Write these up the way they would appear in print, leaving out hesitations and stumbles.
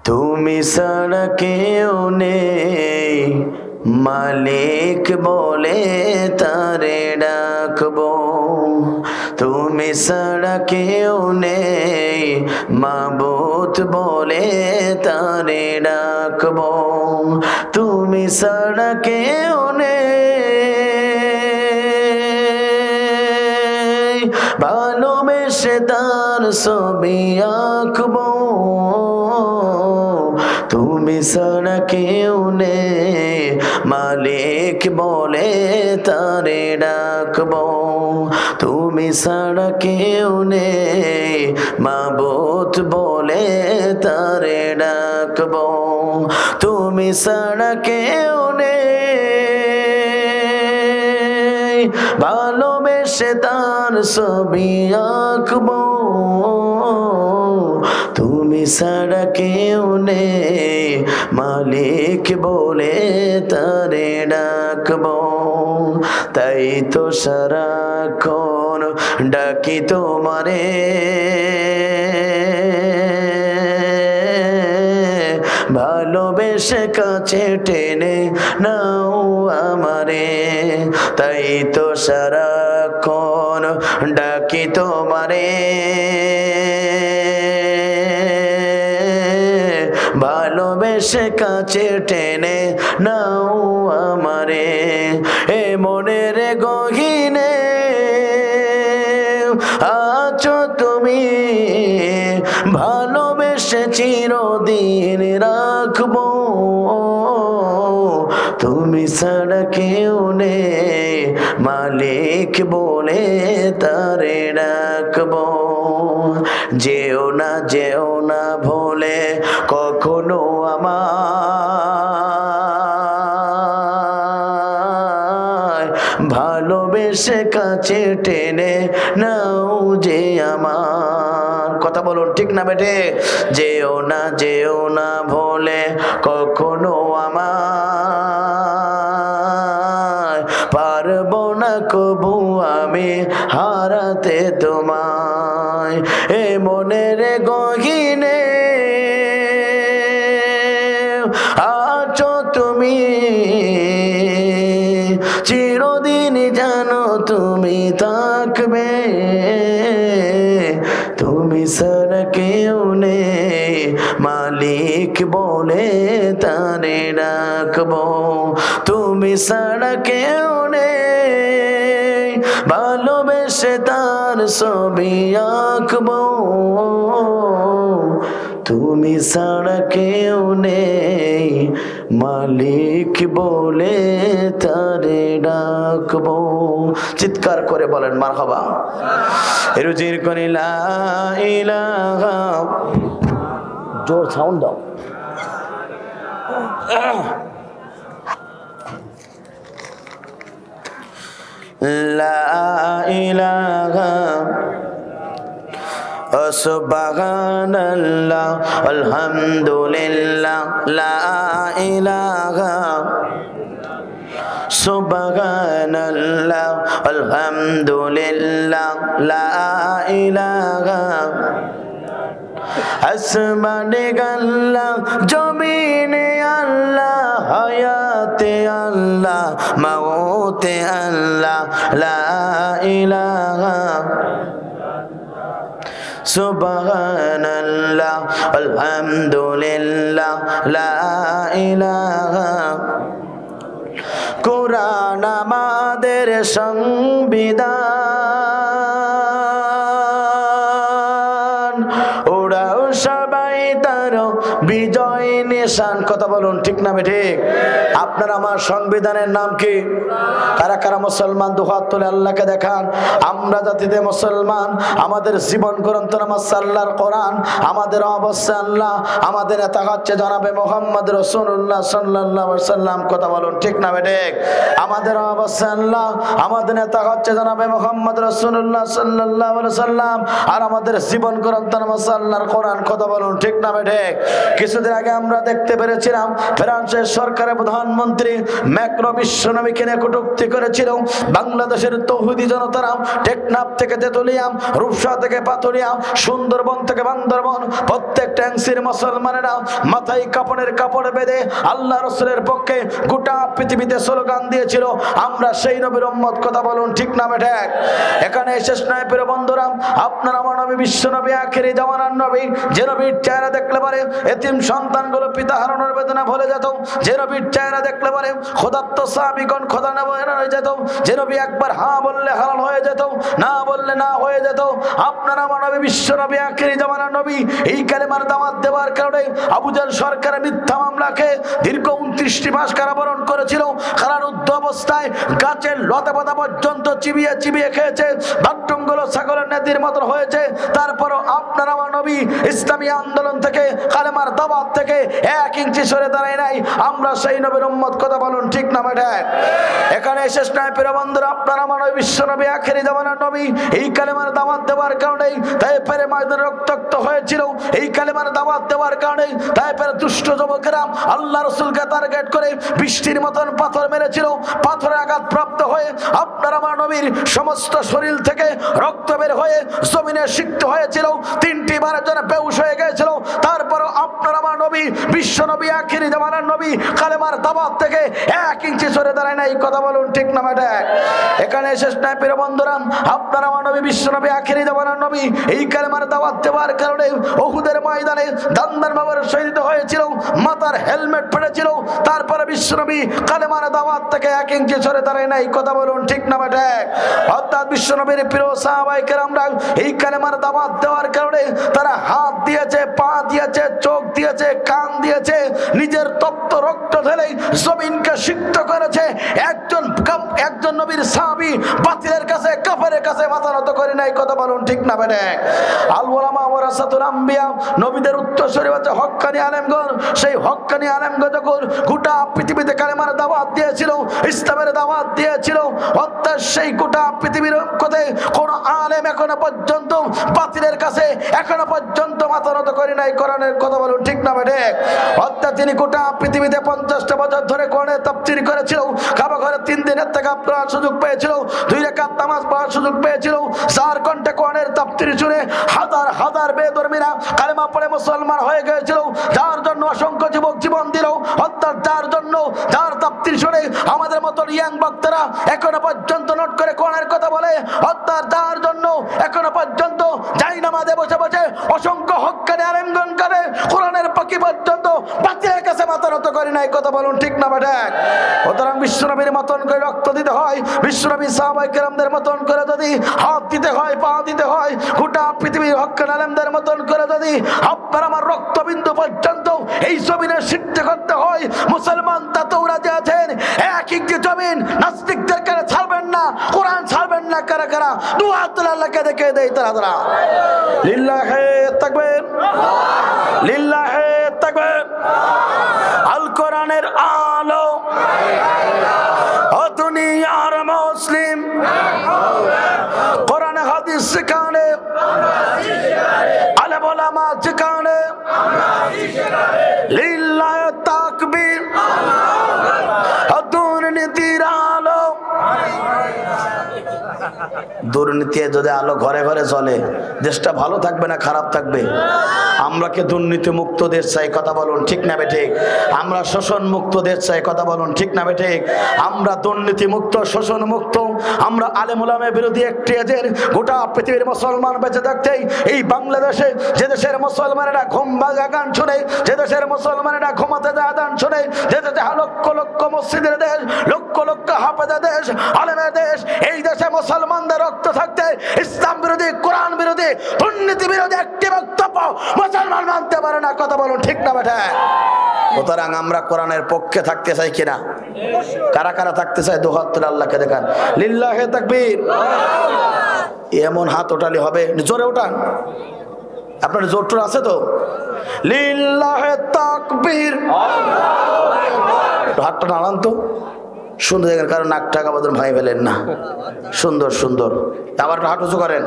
তুমি ছাড়া কেউ নেই মালিক বলে তারে ডাকবো, তুমি ছাড়া কেউ নেই মাবুদ বলে তারে ডাকবো, তুমি ছাড়া কেউ নেই ভালোবেসে তার ছবি আঁকবো, তুমি ছাড়া কেউ নেই মালিক বলে তারে ডাকবো, তুমি ছাড়া কেউ নেই মাবুদ বলে তারে ডাকবো, তুমি ছাড়া কেউ নেই ভালোবেসে তার ছবি আঁকবো, তুমি ছাড়া কেউ নেই মালিক বলে তারে ডাকবো, তাই তো সারাক্ষণ ডাকি তোমারে, ভালোবেসে কাছে টেনে নাও আমারে, তাই তো সারাক্ষণ ডাকি তোমারে, ভালোবেসে কাছে টেনে নাও আমারে, এ মনের গহীনে আছো তুমি, ভালোবেসে চিরদিন রাখবো, তুমি ছাড়া কেউ নেই মালিক বলে তারে ডাকবো, যেও না ভুলে কখনো আমায়, ভালোবেসে কাছে টেনে নাও যে আমার, কথা বলুন ঠিক না বেটে, যেও না ভুলে কখনো আমায়, পারবো না কবু আমি হারাতে তোমায়, এ মনের গহীনে আছো তুমি, চিরদিন জানো তুমি থাকবে, তুমি ছাড়া কেউ নেই মালিক বলে তারে ডাকবো, তুমি ছাড়া কেউ নেই ভালোবেসে তার ছবি আঁকবো, তুমি ছাড়া কেউ নেই মালিক বলে তারে ডাকবো। চিৎকার করে বলেন মারহাবা। রুজির করে লা ইলাহা, জোর সাউন্ড দাও। লা ইলাহা সুবহানাল্লাহ আলহামদুলিল্লাহ, লা ইলাহা সুবহানাল্লাহ আলহামদুলিল্লাহ, লা ইলাহা, আসমানে আল্লাহ জমিনে আল্লাহ, হায়াতে আল্লাহ মাউতে আল্লাহ, লা ইলাহা সুবহানাল্লাহ আলহামদুলিল্লাহ, লা ইলাহা। কুরআন আমাদের সংবিধান, ওরাও সবাই তার বিজয় নিশান। কথা বলুন ঠিক না ঠিক? আপনার আমার সংবিধানের নাম কি? কারা কারা মুসলমান দুহাত তুলে আল্লাহকে দেখান। আমরা জাতিতে মুসলমান, আমাদের জীবন গ্রন্থ নামাজ আল্লাহর কোরআন, আমাদের অবশ্যই আল্লাহ, আমাদের নেতা হচ্ছে জনাবে মুহাম্মদ রাসূলুল্লাহ সাল্লাল্লাহু আলাইহি ওয়াসাল্লাম। কথা বলুন ঠিক না ঠিক? আমাদের অবশ্যই আল্লাহ, আমাদের নেতা হচ্ছে জনাবে মুহাম্মদ রাসূলুল্লাহ সাল্লাল্লাহু আলাইহি ওয়াসাল্লাম, আর আমাদের জীবন গ্রন্থ নামাজ আল্লাহর কোরআন। কথা বলুন ঠিক না ঠিক? ঠিক? কিছুদিন আগে আমরা দেখতে পেরেছিলাম ফ্রান্সের সরকারের প্রধানমন্ত্রী ম্যাক্রো বিশ্বনবীকে নিয়ে কটূক্তি করেছিল। বাংলাদেশের তৌহিদি জনতারা টেকনাফ থেকে তেতুলিয়া, রূপসা থেকে পাতুরিয়া, সুন্দরবন থেকে বান্দরবন প্রত্যেক ট্যাংসির মুসলমানেরা মাথায় কাপড়ের কাপড় বেঁধে আল্লাহ রাসূলের পক্ষে গোটা পৃথিবীতে স্লোগান দিয়েছিল, আমরা সেই নবীর উম্মত। কথা বলুন ঠিক না বেঠিক? এখানে শেষ নয় প্রিয় বন্ধুরা, আপনার আমার নবী বিশ্ব নবী, আখেরি জামানার নবী, যে নবীর চেহারা দেখলে পারে এতিম সন্তানগুলো পিতা হারানোর বেদনা ভুলে যেত, যে নবীর চেহারা দেখলে পারে খোদাত্ত সাহাবীগণ খোদা না হয়ে যেত, যে নবী একবার হ্যাঁ বললে হালাল হয়ে যেত, না বললে না হয়ে যেত। আপনার আমার নবী বিশ্ব নবী, আখেরি জামানার নবী, এই কালেমার দাওয়াত দেওয়ার কারণে আবু জাহল সরকারের মিথ্যা মামলাকে দীর্ঘ 29টি মাস কারাবরণ করেছিল। কারারুদ্ধ অবস্থায় গাছের লতা পাতা পর্যন্ত চিবিয়ে চিবিয়ে খেয়েছে, বাথরুমগুলো ছাগলের নেতির মতো হয়েছে। তারপরও আপনার আমার নবী ইসলামী আন্দোলন থেকে, কালেমার দাওয়াত থেকে 1 ইঞ্চি সরে দাঁড়ায় নাই। আমরা সেই নবীর উম্মত। কথা বলুন ঠিক না বেঠিক? এখানে শেষ নয় প্রিয় বন্ধুরা, আপনার আমার নবী বিশ্ব নবী, আখেরি জামানার নবী, এই কালেমার দাওয়াত দেওয়ার কারণে তায়েফের ময়দানে রক্তাক্ত হয়েছিল। এই কালেমার দাওয়াত দেওয়ার কারণে তায়েফের দুষ্ট যুবকেরা আল্লাহ রাসূলকে টার্গেট করে বৃষ্টির মতন পাথর মেরেছিল। পাথরে আঘাত প্রাপ্ত হয়ে আপনার আমার নবীর সমস্ত শরীর থেকে রক্ত বের হয়ে জমিনে সিক্ত হয়েছিল। 3টি বার যেন বেহুশ হয়ে গিয়েছিল। তারপরও আপনার আমার নবী বিশ্ব নবী, আখেরি জামানার নবী, কালেমার দাওয়াত থেকে 1 ইঞ্চি সরে দাঁড়ায় নাই। কথা বলুন ঠিক না বেঠিক? এখানে শেষ নয় প্রিয় বন্ধুরা, আপনার আমার নবী বিশ্ব নবী, আখেরি জামানার নবী, এই কালেমার দাওয়াত দেওয়ার কারণে উহুদের ময়দানে দান্দার বাবার শহীদ হয়েছিল, মাথার হেলমেট পড়েছিল। তারপরে বিশ্ব নবী কালেমার দাওয়াত থেকে 1 ইঞ্চি সরে দাঁড়ায় নাই। কথা বলুন ঠিক না বেঠিক? অর্থাৎ বিশ্ব নবীর প্রিয় সাহাবায়ে কেরামরা এই কালেমার দাওয়াত দেওয়ার কারণে তারা হাত দিয়েছে, পা দিয়েছে, চোখ দিয়েছে, কান দিয়েছে, নিজের তপ্ত রক্ত ঢেলে জমিনকে সিক্ত করেছে। একজন নবীর সাহাবী বাতিলের কাছে, কাফেরের কাছে মাথা নত করে নাই। কথা বলুন ঠিক না বেঠিক? আল উলামা ওয়ারাসাতুল আম্বিয়া, নবীদের উত্তরসূরি হচ্ছে হক্কানি আলেমগণ। সেই হক্কানি আলেমগণ যখন গোটা পৃথিবীতে কালেমার দাওয়াত দিয়েছিল, ইসলামের দাওয়াত দিয়েছিল, অর্থাৎ সেই গোটা পৃথিবীর কোথায় কোন আলেম এখনো পর্যন্ত বাতিলের কাছে এখনো পর্যন্ত মাথা নত করে নাই। কোরআনের কথা বলুন ঠিক না বেঠিক? অর্থাৎ তিনি গোটা পৃথিবীতে 50টা বছর ধরে কোরআনের তাফসীর করেছিল, কাবা ঘরে 3 দিনের থেকে পড়ার সুযোগ পেয়েছিল, 2 রাকাত নামাজ পড়ার সুযোগ পেয়েছিল। 4 ঘন্টা কোরআনের তাফসীর শুনে হাজার হাজার বেদরমিরা কালেমা পড়ে মুসলমান হয়ে গিয়েছিল, যার জন্য অসংখ্য যুবক জীবন দিল। অর্থাৎ যার জন্য, যার তাফসীর শুনে আমাদের মতো ইয়াং বক্তারা এখনো পর্যন্ত নোট করে কোরআনের কথা বলে। অর্থাৎ যার জন্য এখনো পর্যন্ত যাই নামাজে বসে বসে অসংখ্য হক্কানি আলেমগণ করে কোরআনের পাখি পর্যন্ত বাতিলের কাছে মাথা নত করে নাই। কথা বলুন ঠিক না বেঠিক? সুতরাং বিশ্বনবীর মতন করে রক্ত দিতে হয়, বিশ্বনবী সাহাবায়ে কেরামদের মতন করে যদি হাত দিতে হয়, পা দিতে হয়, গোটা পৃথিবীর হক্কানি আলেমদের মতন করে যদি আপনার আমার রক্তবিন্দু পর্যন্ত এই জমিনে সিদ্ধ করতে হয়, মুসলমান তাতেও রাজি আছেন। 1 ইঞ্চি জমিন নাস্তিকদের কাছে ছাড়বেন না, কোরআন ছাড়বেন না। কারা কারা দুআ আল্লাহকে দেখে দেয় তারা তারা। লিল্লাহি তাকবীর, লিল্লাহি তাকবীর। আল কোরআনের আলো ও দুনিয়ার মুসলিম, কোরআন হাদিস শিখানে, আলেম ওলামা শিখানে, লিল্লাহি তাকবীর। দুর্নীতির আলো, দুর্নীতি যদি আলো ঘরে ঘরে চলে, দেশটা ভালো থাকবে না খারাপ থাকবে? আমরা কি দুর্নীতি মুক্ত দেশ চাই? কথা বলুন ঠিক না বেঠিক? আমরা শোষণ মুক্ত দেশ চাই? কথা বলুন ঠিক না বেঠিক? আমরা দুর্নীতি মুক্ত, শোষণ মুক্ত, আমরা আলেম ওলামা বিরোধী একটি এজের গোটা পৃথিবীর মুসলমান বেঁচে থাকতেই এই বাংলাদেশে, যে দেশের মুসলমানেরা ঘুম ভাঙা গান শুনে, যে দেশের মুসলমানেরা ঘুমাতে যায় আযান শুনে, যে দেশে লক্ষ লক্ষ মসজিদের দেশ, লক্ষ লক্ষ হাফেজের দেশ, আলেমের দেশ, এই দেশে মুসলমানদের রক্ত থাকতে ইসলাম বিরোধী, কোরআন বিরোধী, দুর্নীতি বিরোধী একটি বক্তব্য মুসলমান মানতে পারে না। কথা বলুন ঠিক না বেঠিক? সুতরাং আমরা কোরআনের পক্ষে থাকতে চাই কিনা? কারা কারা থাকতে চাই? 2 হাত তুলে আল্লাহকে দেখান। লিল্লাহি তাকবীর। এমন হাত ওঠালে হবে, জোরে ওঠান। আপনার জোর আছে তো? লিল্লাহি তাকবীর। হাতটা নাড়ান তো সুন্দর দেখেন, কারণ নাক টাকা বদল ভাই ফেলেন না। সুন্দর সুন্দর। আবার হাত উঁচু করেন।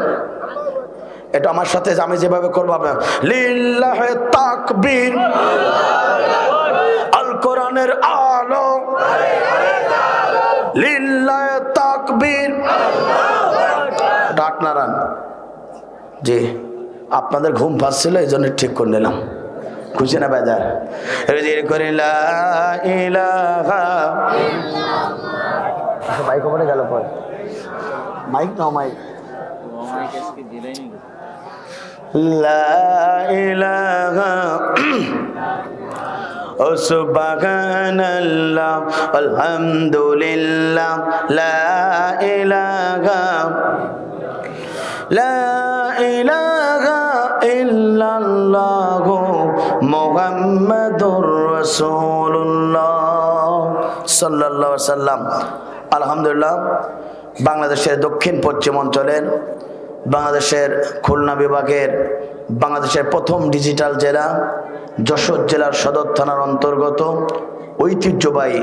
এটা আমার সাথে আমি যেভাবে করবো আপনার লিল্লাহে তাকবীর, আল কোরআনের আলো, লিল্লাহে তাকবীর। ডাক নারান জি, আপনাদের ঘুম পাচ্ছিল এই জন্য ঠিক করে নিলাম। খুশি না বেজার? করে লা ইলাহা, মাইক ওপরে গেল পর, মাইক নাও, মাইক। লা ইলাহা ও সুবহানাল্লাহ আলহামদুলিল্লাহ লা ইলাহা লা ইলাহা ইল্লাল্লাহু মুহাম্মাদুর রাসূলুল্লাহ সাল্লাল্লাহু আলাইহি ওয়াসাল্লাম। আলহামদুলিল্লাহ, বাংলাদেশের দক্ষিণ পশ্চিম অঞ্চলের, বাংলাদেশের খুলনা বিভাগের, বাংলাদেশের প্রথম ডিজিটাল জেলা যশোর জেলার সদর থানার অন্তর্গত ঐতিহ্যবাহী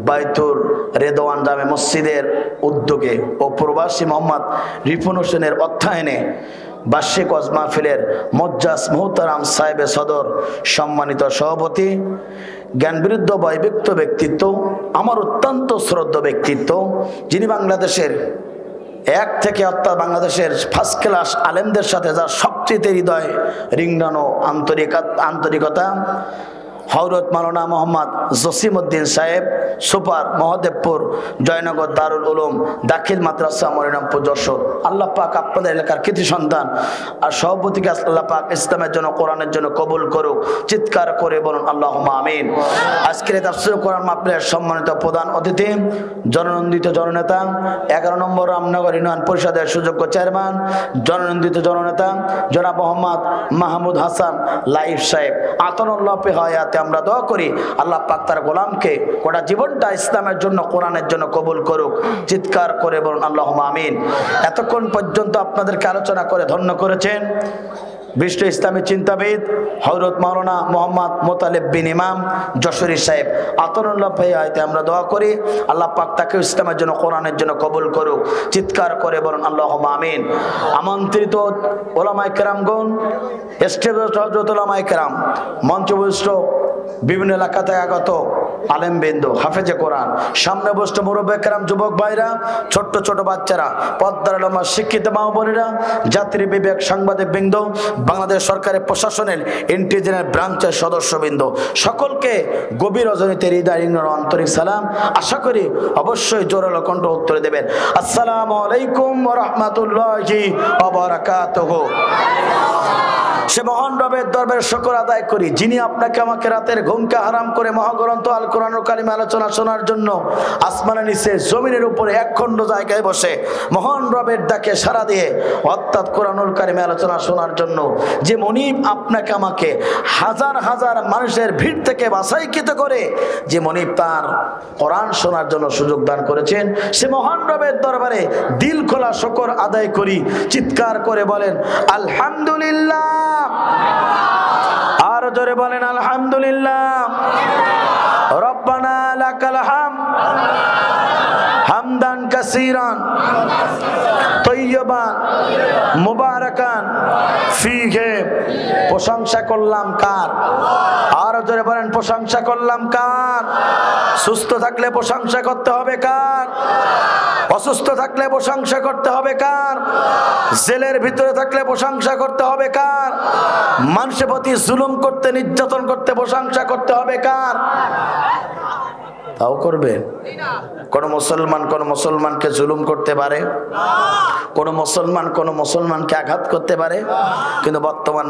বাইতুর রেদওয়ান জামে মসজিদের উদ্যোগে ও প্রবাসী মোহাম্মদ রিপন হোসেনের অর্থায়নে বার্ষিক ওয়াজ মাহফিলের মজ্জাস মুহতারাম সাহেবে সদর সম্মানিত সভাপতি, জ্ঞানবৃদ্ধ বয়োবৃক্ত ব্যক্তিত্ব, আমার অত্যন্ত শ্রদ্ধ ব্যক্তিত্ব, যিনি বাংলাদেশের এক থেকে অর্থাৎ বাংলাদেশের ফার্স্ট ক্লাস আলেমদের সাথে যার সবচেয়ে হৃদয় রিংড়ানো আন্তরিকতা, হযরত মাওলানা মোহাম্মদ জসিমউদ্দিন সাহেব, সুপার মহদেবপুর জয়নগর দারুল উলুম দাখিল মাদ্রাসা মরিরামপুর যশোর। আল্লাহ পাক আপনাদের এলাকার কৃতি সন্তান আর সভাপতিকে আল্লাহ পাক ইসলামের জন্য কোরআনের জন্য কবুল করুক। চিৎকার করে বলুন আল্লাহুম্মা আমিন। আজকের এই তাফসীর কোরআন মাহফিলের সম্মানিত প্রধান অতিথি, জননন্দিত জননেতা, 11 নম্বর রামনগর ইউনিয়ন পরিষদের সুযোগ্য চেয়ারম্যান, জননন্দিত জননেতা জনাব মোহাম্মদ মাহমুদ হাসান লাইফ সাহেব, আতানুল্লাহ ফি হায়াতে। আমরা দোয়া করি আল্লাহ পাক তার গোলামকে গোটা জীবনটা ইসলামের জন্য কোরআনের জন্য কবুল করুক। চিৎকার করে বলুন আল্লাহুম্মা আমিন। এতক্ষণ পর্যন্ত আপনাদেরকে আলোচনা করে ধন্য করেছেন বিশিষ্ট ইসলামী চিন্তাবিদ হযরত মাওলানা মোহাম্মদ মোতালেব বিন ইমাম যশোরী সাহেব, আতানুল্লাহ ভাইয়াতে আমরা দোয়া করি আল্লাহ পাক তাকে ইসলামের জন্য কোরআনের জন্য কবুল করুক। চিৎকার করে বলুন আল্লাহুম্মা আমিন। আমন্ত্রিত ওলামায়ে কেরামগণ, স্টেজে হযরত ওলামায়ে কেরাম, মঞ্চভূষ্ট বিভিন্ন এলাকা থেকে আগত আলেমবৃন্দ, হাফেজে কোরআন, সামনে বসে মুরব্বি কেরাম, যুবক ভাইরা, ছোট্ট ছোট বাচ্চারা, পর্দার আলমা শিক্ষিত মা বোনেরা, জাতির বিবেক সাংবাদিক বৃন্দ, বাংলাদেশ সরকারের প্রশাসনের ইন্টেলিজেন্স ব্রাঞ্চের সদস্যবৃন্দ, সকলকে গভীর রজনীতে হৃদয় আন্তরিক সালাম। আশা করি অবশ্যই জোরালো কণ্ঠ উত্তর দেবেন। আসসালামু আলাইকুম ওয়া রাহমাতুল্লাহি ওয়া বারাকাতুহু। সে মহান রবের দরবারে শুকর আদায় করি যিনি আপনাকে আমাকে রাতের ঘুমকে হারাম করে মহাগ্রন্থ আল কোরআনুল কারীম আলোচনা শোনার জন্য আসমানের নিচে জমিনের উপরে একখণ্ড জায়গায় বসে মহান রবের ডাকে সাড়া দিয়ে অর্থাৎ কোরআনুল কারীম আলোচনা শোনার জন্য যে মনিব আপনাকে আমাকে হাজার হাজার মানুষের ভিড় থেকে বাছাইকৃত করে যে মনিব তার কোরআন শোনার জন্য সুযোগ দান করেছেন, সে মহান রবের দরবারে দিল খোলা শুকর আদায় করি। চিৎকার করে বলেন আলহামদুলিল্লাহ। আর জোরে বলেন আলহামদুলিল্লাহ। রব্বানা লাকাল হামদ হামদান কাসীরান তয়্যিবান মুবারাকান ফীহি। প্রশংসা করলাম কার? আর জোরে বলেন প্রশংসা করলাম কার? সুস্থ থাকলে প্রশংসা করতে হবে কার? অসুস্থ থাকলে প্রশংসা করতে হবে কার? জেলের ভিতরে থাকলে প্রশংসা করতে হবে কার? মানুষের প্রতি জুলুম করতে, নির্যাতন করতে প্রশংসা করতে হবে কার? তাও করবে? কোন মুসলমানকে জুলুম করতে পারে? কোন মুসলমানকে আঘাত করতে পারে? কিন্তু বর্তমান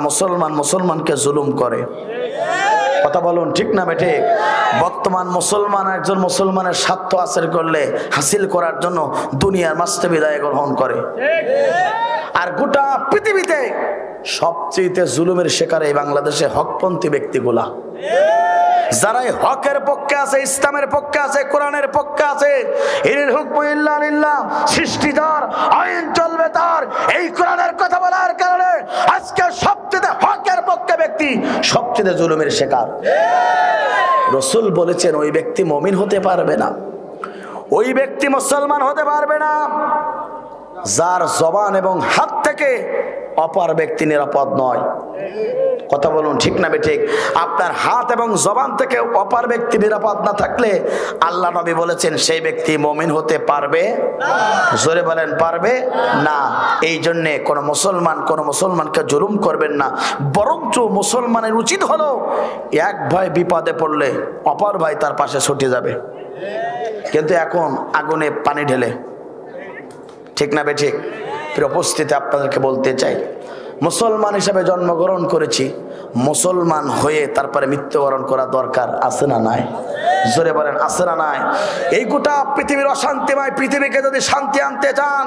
মুসলমানকে জুলুম করে। কথা বলুন ঠিক না বেঠিক? বর্তমান মুসলমান একজন মুসলমানের স্বার্থ হাসিল করার জন্য দুনিয়ার মাস্তাবিদায় গ্রহণ করে। আর গোটা পৃথিবীতে সবচেয়ে জুলুমের শিকার এই বাংলাদেশে হকপন্থী ব্যক্তিগুলা, যারা হকের পক্ষে আছে, ইসলামের পক্ষে আছে, কোরআনের পক্ষে আছে। ইনিল হুকমু ইল্লা লিল্লাহ, সৃষ্টি যার, আইন চলবে তার। এই কোরআনের কথা বলার কারণে আজকে সবচেয়ে হকের পক্ষে ব্যক্তি সবচেয়ে জুলুমের শিকার। রাসূল বলেছেন ওই ব্যক্তি মুমিন হতে পারবে না, ওই ব্যক্তি মুসলমান হতে পারবে না যার জবান এবং হাত থেকে অপর ব্যক্তি নিরাপদ নয়। কথা বলুন ঠিক না বেঠিক? আপনার হাত এবং জবান থেকে অপর ব্যক্তি নিরাপদ না থাকলে আল্লাহ নবী বলেছেন সেই ব্যক্তি মুমিন হতে পারবে না। জোরে বলেন পারবে না। এই জন্য কোন মুসলমানকে জুলুম করবেন না, বরঞ্চ মুসলমানের উচিত হলো এক ভাই বিপদে পড়লে অপর ভাই তার পাশে ছুটে যাবে। কিন্তু এখন আগুনে পানি ঢেলে, ঠিক না বেঠিক? প্রিয় উপস্থিতি, আপনাদেরকে বলতে চাই, মুসলমান হিসেবে জন্মগ্রহণ করেছি, মুসলমান হয়ে তারপরে মৃত্যুবরণ করা দরকার আছে না নাই? জোরে বলেন আছে না নাই? এই গোটা পৃথিবীর অশান্তিময় পৃথিবীকে যদি শান্তি আনতে চান,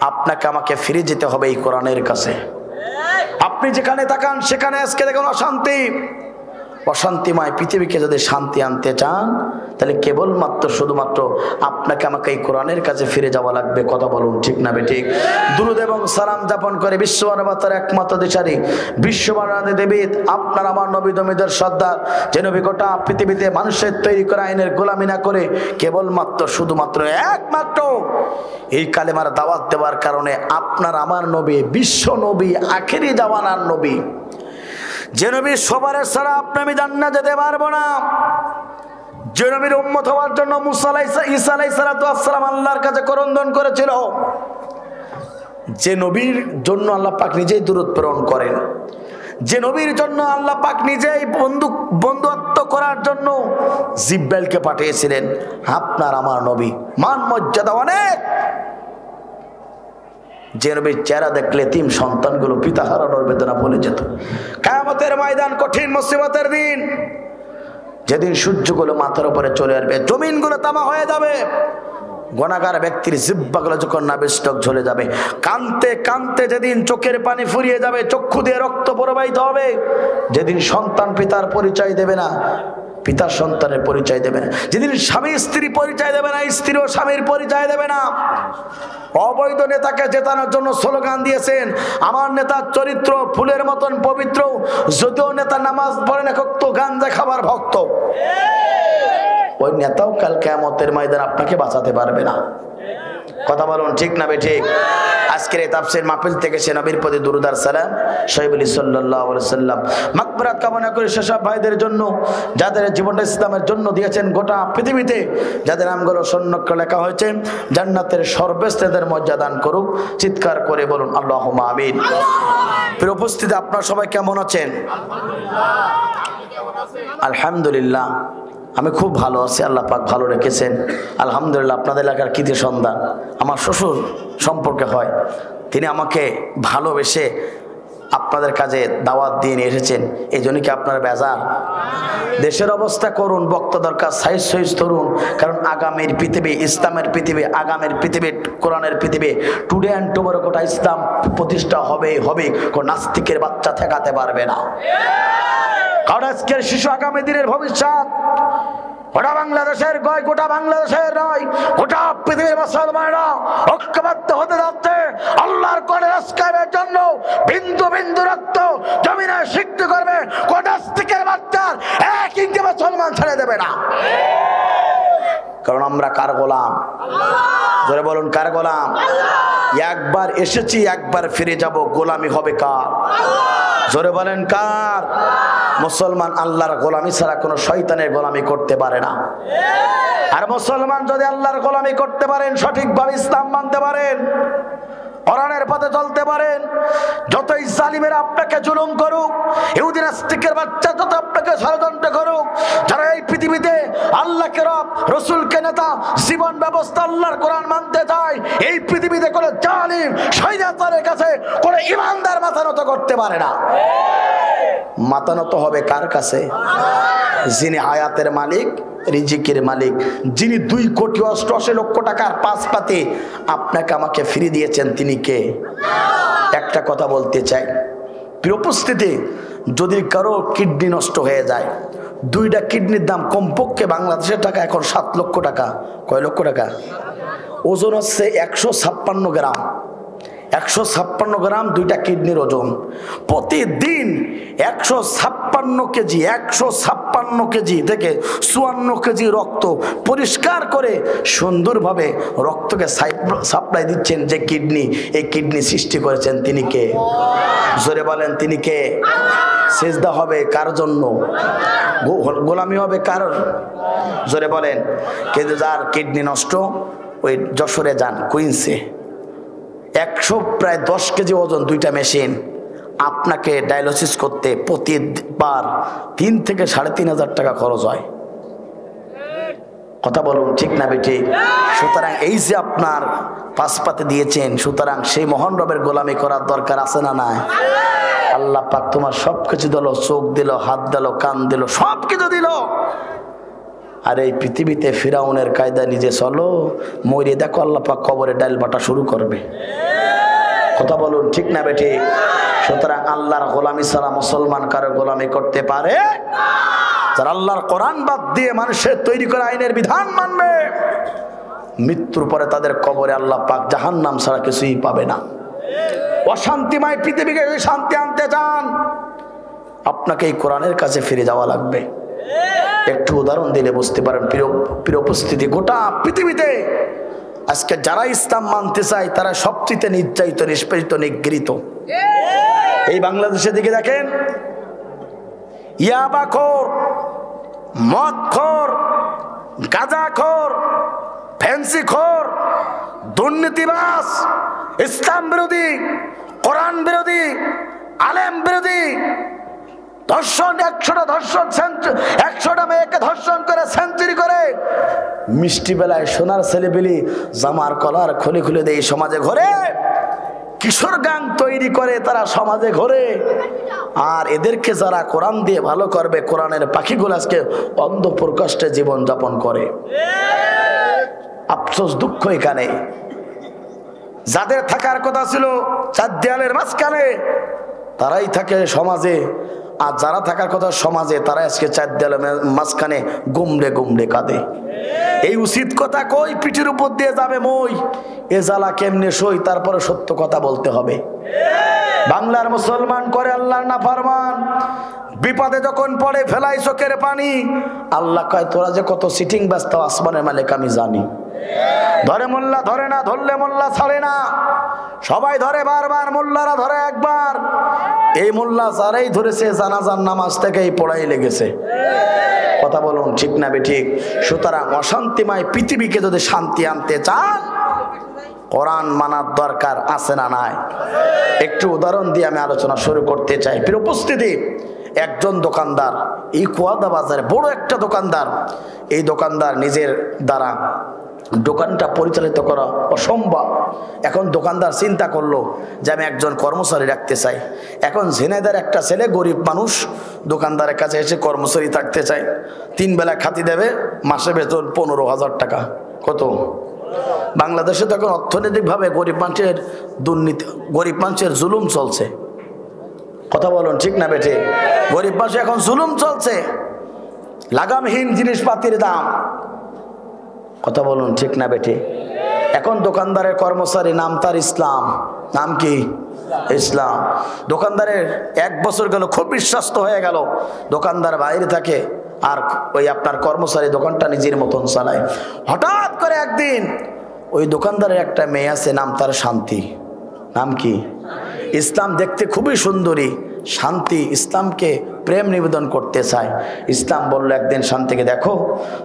আপনাকে আমাকে ফিরে যেতে হবে এই কোরআনের কাছে। আপনি যেখানে তাকান সেখানে আজকে দেখুন অশান্তিময় পৃথিবীকে যদি শান্তি আনতে চান, তাহলে কেবলমাত্র শুধুমাত্র আপনাকে আমাকে এই কোরআনের কাছে ফিরে যাওয়া লাগবে। কথা বলুন ঠিক না বেঠিক? দুরূদ এবং সালাম যাপন করে বিশ্ব মানবতার একমাত্র দিশারি, বিশ্ব মানবতার দেবী আপনার আমার নবী দমিদের সর্দার, যে নবী গোটা পৃথিবীতে মানুষের তৈরি করা আইনের গোলামি না করে কেবলমাত্র শুধুমাত্র একমাত্র এই কালেমার দাওয়াত দেওয়ার কারণে আপনার আমার নবী, বিশ্ব নবী, আখেরি জামানার নবী, যে নবীর সবার ছাড়া আপনি আমি জান্নাতে যেতে পারবো না, যে নবীর উম্মত হওয়ার জন্য ঈসা আলাইহিস সালাম আল্লাহর কাছে করন্দন করেছিল, যে নবীর জন্য আল্লাহ পাক নিজেই দুরূদ প্রেরণ করেন, যে নবীর জন্য আল্লাহ পাক নিজেই বন্ধুত্ব করার জন্য জিব্রাইলকে পাঠিয়েছিলেন, আপনার আমার নবী মান মর্যাদা অনেক, যে নবীর চেহারা দেখলে তিন সন্তানগুলো পিতা হারানোর বেদনা বলে যেত। কিয়ামতের ময়দান কঠিন মুসিবতের দিন, যেদিন সূর্যগুলো মাথার উপরে চলে আসবে, জমিনগুলো তামা হয়ে যাবে, গুনাহগার ব্যক্তির জিহ্বাগুলো যখন নাবিষ্টক ঝরে যাবে, কানতে কানতে যেদিন চোখের পানি ফুরিয়ে যাবে, চক্ষু দিয়ে রক্ত প্রবাহিত হবে, যেদিন সন্তান পিতার পরিচয় দেবে না, পিতা সন্তানের পরিচয় দেবে না, যেদিন স্বামী স্ত্রী পরিচয় দেবে না, স্ত্রী ও স্বামীর পরিচয় দেবে না। অবৈধ নেতাকে জেতানোর জন্য স্লোগান দিয়েছেন, আমার নেতার চরিত্র ফুলের মতন পবিত্র, যদিও নেতা নামাজ পড়ে না, তো গাঞ্জা খাবার ভক্ত, ওই নেতাও কাল কিয়ামতের ময়দানে আপনাকে বাঁচাতে পারবে না। কথা বলুন ঠিক না বেঠিক? আজকের এই তাফসীর মাহফিল থেকে সে নবীর প্রতি দুরূদ আর সালাম শহীদ সাল্লাল্লাহু আলাইহি ওয়াসাল্লাম মাগফিরাত কামনা করে সেসব ভাইদের জন্য যাদের জীবনটা ইসলামের জন্য দিয়েছেন, গোটা পৃথিবীতে যাদের নামগুলো স্বর্ণাক্ষরে লেখা হয়েছে, জান্নাতের সর্বশ্রেষ্ঠদের মর্যাদা দান করুক। চিৎকার করে বলুন আল্লাহুম্মা আমিন। প্রিয় উপস্থিতি, আপনারা সবাই কেমন আছেন? আলহামদুলিল্লাহ, আমি খুব ভালো আছি, আল্লাহ পাক ভালো রেখেছেন আলহামদুলিল্লাহ। আপনাদের এলাকার কৃতি সন্তান আমার শ্বশুর সম্পর্কে হয়, তিনি আমাকে ভালোবেসে আপনাদের কাজে দাওয়াত দিয়ে নিয়ে এসেছেন, এই জন্য কি আপনারা বেজার? দেশের অবস্থা করুন, বক্তা দরকার সাইজ সাইজ তরুণ, কারণ আগামীর পৃথিবী, ইসলামের পৃথিবী, আগামীর পৃথিবী, কোরআনের পৃথিবী, টুডে অ্যান্ড টুমরো গোটা ইসলাম প্রতিষ্ঠা হবে। কোন নাস্তিকের বাচ্চা ঠেকাতে পারবে না, কারণ আজকের শিশু আগামী দিনের ভবিষ্যৎ। গোটা বাংলাদেশের গোটা বাংলাদেশের নয়, গোটা পৃথিবীর মুসলমানরা ঐক্যবদ্ধ হতে যাচ্ছে আল্লাহর কোরআনের আজকামের জন্য। বিন্দু বিন্দু রক্ত জমিনে সিক্ত করবে, কোন নাস্তিকের বাচ্চার এক ইঞ্চি মুসলমান ছেড়ে দেবে না, কারণ আমরা কার গোলাম? জোরে বলুন কার গোলাম? একবার এসেছি, একবার ফিরে যাব, গোলামি হবে কার? জোরে বলেন কার? মুসলমান আল্লাহর গোলামি ছাড়া কোনো শয়তানের গোলামি করতে পারে না। আর মুসলমান যদি আল্লাহর গোলামি করতে পারেন, সঠিকভাবে ইসলাম মানতে পারেন, কোরআনের পথে চলতে পারেন, যতই জালিমেরা আপনাকে জুলুম করুক, ইহুদি নাস্তিকের বাচ্চা যত আপনাকে ষড়যন্ত্র করুক, যারা এই পৃথিবীতে আল্লাহকে রব, রসুলকে নেতা, জীবন ব্যবস্থা আল্লাহর কোরআন মানতে চায়, এই পৃথিবীতে কোনো জালিম শয়তানের কাছে কোনো ইমানদার মাথা নত করতে পারে না। মাথা নত হবে কার কাছে? যিনি হায়াতের মালিক, রিজিকের মালিক, যিনি 2,88,00,000 টাকার পাঁচ পাতে আপনাকে আমাকে ফিরে দিয়েছেন, তিনি কে? একটা কথা বলতে চাই, প্রিয় উপস্থিতি, যদি কারো কিডনি নষ্ট হয়ে যায়, 2টা কিডনির দাম কমপক্ষে বাংলাদেশের টাকা এখন 7 লক্ষ টাকা। কয় লক্ষ টাকা? ওজন হচ্ছে 156 গ্রাম। 156 গ্রাম 2টা কিডনির ওজন। প্রতিদিন 156 কেজি, 156 52 কেজি থেকে 54 কেজি রক্ত পরিষ্কার করে সুন্দরভাবে রক্তকে সাপ্লাই দিচ্ছেন যে কিডনি, এই কিডনি সৃষ্টি করেছেন তিনি কে? জোরে বলেন তিনি কে? সিজদা হবে কার জন্য? গোলামি হবে কার? জোরে বলেন। কিন্তু যার কিডনি নষ্ট, ওই যশোরে যান, কুইন্সে 110 কেজি ওজন 2টা মেশিন, আপনাকে ডায়ালিসিস করতে প্রতিবার 3 থেকে 3,500 টাকা খরচ হয়। কথা বলুন ঠিক না বেঠিক? সুতরাং এই যে আপনার পাশপাতে দিয়েছেন, সুতরাং সেই মহান রবের গোলামি করার দরকার আছে না নাই? আল্লাহ পাক তোমার সবকিছু দিল, চোখ দিল, হাত দিল, কান দিল, সবকিছু দিল। আর এই পৃথিবীতে ফিরাউনের কায়দা নিজে চলো, মরে দেখো আল্লাহ পাক কবরে ডাইল বাটা শুরু করবে। কথা বলুন ঠিক না বেঠিক? সুতরাং আল্লাহর গোলামি ছাড়া মুসলমান কারো গোলামি করতে পারে? যারা আল্লাহর কোরআন বাদ দিয়ে মানুষের তৈরি করা আইনের বিধান মানবে, মৃত্যুর পরে তাদের কবরে আল্লাহ পাক জাহান্নাম ছাড়া কিছুই পাবে না। অশান্তিময় পৃথিবীকে যদি শান্তি আনতে চান, আপনাকে এই কোরআনের কাছে ফিরে যাওয়া লাগবে। একটু উদাহরণ দিলে বুঝতে পারেন প্রিয় উপস্থিতি, গোটা পৃথিবীতে আজকে যারা ইসলাম মানতে চায় তারা সবচেয়ে নির্যাতিত, নিষ্পেষিত, নিগৃহীত। এই বাংলাদেশের দিকে দেখেন, ইয়াবাখোর, মদখোর, গাঁজাখোর, ফ্যান্সিখোর, দুর্নীতিবাজ, ইসলাম বিরোধী, কোরআন বিরোধী, আলেম বিরোধী, ধর্ষণ, 100টা ধর্ষণ, 100টা মেয়েকে ধর্ষণ করে সেঞ্চুরি করে, মিষ্টি বেলায় সোনার ছেলেবেলি জামার কলার খুলে খুলে দেয় সমাজে ঘরে, কিশোর গান তৈরি করে তারা সমাজে ঘরে। আর এদেরকে যারা কোরআন দিয়ে ভালো করবে, কোরআনের পাখিগুলো আজকে অন্ধ প্রকষ্টে জীবন যাপন করে। আফসোস, দুঃখ এখানে, যাদের থাকার কথা ছিল 4 দেয়ালের মাঝখানে তারাই থাকে সমাজে, আর যারা থাকার কথা সমাজে তারা আজকে 4 দেয়ালের মাঝখানে গুমড়ে গুমড়ে কাঁদে। এই উচিত কথা কই? পিঠের উপর দিয়ে যাবে মই, এ জ্বালা কেমনে সই? তারপরে সত্য কথা বলতে হবে। বাংলার মুসলমান করে আল্লাহর নাফরমান, বিপদে যখন পড়ে ফেলাই চোখের পানি। আল্লাহ কয় তোরা যে কত সিটিং ব্যস্ত, আসমানের মালিক আমি জানি। ধরে মোল্লা ধরে না, ধরলে মোল্লা ছাড়ে না, সবাই ধরে বারবার, মোল্লারা ধরে একবার। এই মোল্লা যারাই ধরেছে জানাজার নামাজ থেকেই পড়াই লেগেছে। কথা বলুন ঠিক না বেঠিক? সুতরাং অশান্তিময় পৃথিবীকে যদি শান্তি আনতে চান, কোরআন মানার দরকার আছে না নাই? একটু উদাহরণ দিয়ে আমি আলোচনা শুরু করতে চাই। প্রিয় উপস্থিতি, একজন দোকানদার, এই কুয়াদা বাজারে বড় একটা দোকানদার, এই দোকানদার নিজের দ্বারা দোকানটা পরিচালিত করা অসম্ভব। এখন দোকানদার চিন্তা করলো যে আমি একজন কর্মচারী রাখতে চাই। এখন ঝিনাইদার একটা ছেলে, গরিব মানুষ, দোকানদারের কাছে এসে কর্মচারী থাকতে চায়। 3 বেলা খাতি দেবে, মাসে বেতন 15,000 টাকা। কত? বাংলাদেশে তখন অর্থনৈতিকভাবে গরিব মানুষের দুর্নীতি, গরিব মানুষের জুলুম চলছে। কথা বলুন ঠিক না বেঠে? গরিব মানুষ এখন জুলুম চলছে, লাগামহীন জিনিসপাতির দাম। কথা বলুন ঠিক না বেঠে? এখন দোকানদারের কর্মচারী নাম তার ইসলাম। নাম কি? ইসলাম। দোকানদারের 1 বছর গেল, খুব বিশ্বস্ত হয়ে গেল, দোকানদার বাইরে থাকে আর ওই আপনার কর্মচারী দোকানটা নিজের মতন চালায়। হঠাৎ করে একদিন ওই দোকানদারের একটা মেয়ে আছে, নাম তার শান্তি। নাম কি? ইসলাম দেখতে খুবই সুন্দরী, শান্তি ইসলামকে প্রেম নিবেদন করতে চায়। ইসলাম বলল একদিন শান্তিকে, দেখো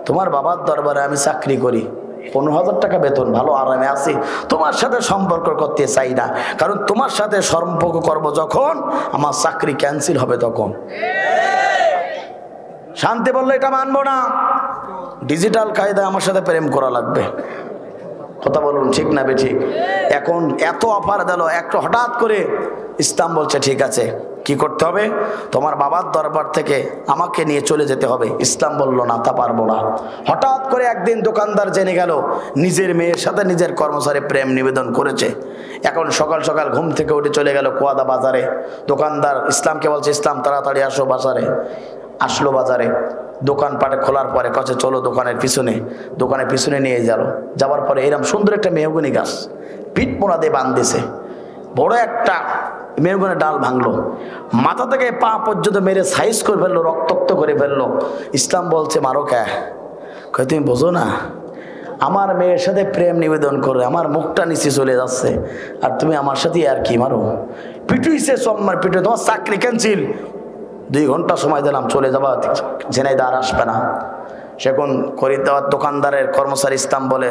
তোমার বাবার দরবারে আমি চাকরি করি, 15,000 টাকা বেতন, ভালো আরামে আছি, তোমার সাথে সম্পর্ক করতে চাই না, কারণ তোমার সাথে সম্পর্ক করব যখন আমার চাকরি ক্যান্সেল হবে তখন। শান্তি বললো এটা মানবো না, ডিজিটাল কায়দায় আমার সাথে প্রেম করা লাগবে। কথা বলুন ঠিক না বেঠিক? এখন এত অফার দিল, একটু হঠাৎ করে ইসলাম বলছে ঠিক আছে, কি করতে হবে? তোমার বাবার দরবার থেকে আমাকে নিয়ে চলে যেতে হবে। ইসলাম বলল না, তা পারবো না। হঠাৎ করে একদিন দোকানদার জেনে গেল নিজের মেয়ের সাথে নিজের কর্মচারী প্রেম নিবেদন করেছে। এখন সকাল সকাল ঘুম থেকে উঠে চলে গেল কুয়াদা বাজারে। দোকানদার ইসলামকে বলছে, ইসলাম তাড়াতাড়ি আসো বাজারে। আসলো বাজারে, দোকানপাটে খোলার পরে কাছে চলো দোকানের পিছনে নিয়ে যাওয়ার পরে এরকম সুন্দর একটা মেহগনি গাছ পিঠ মোড়া দিয়ে বাঁধতেছে, বড় একটা মেরুগণের ডাল ভাঙলো, মাথা থেকে পা পর্যন্ত মেরে সাইজ করে ফেললো, রক্তাক্ত করে ফেললো। ইসলাম বলছে মারো কে? কয় তুমি বোঝো না, আমার মেয়ের সাথে প্রেম নিবেদন করে আমার মুখটা নিচে চলে যাচ্ছে, আর তুমি আমার সাথে আর কি মারো? পিটুইছে সোমবার পিটুই, তোমার চাকরি ক্যান্সেল। 2 ঘন্টা সময় দিলাম, চলে যাবা, ঝিনাইদহ আর আসবে না। সেখন খরিদ্দার দোকানদারের কর্মচারী ইসলাম বলে,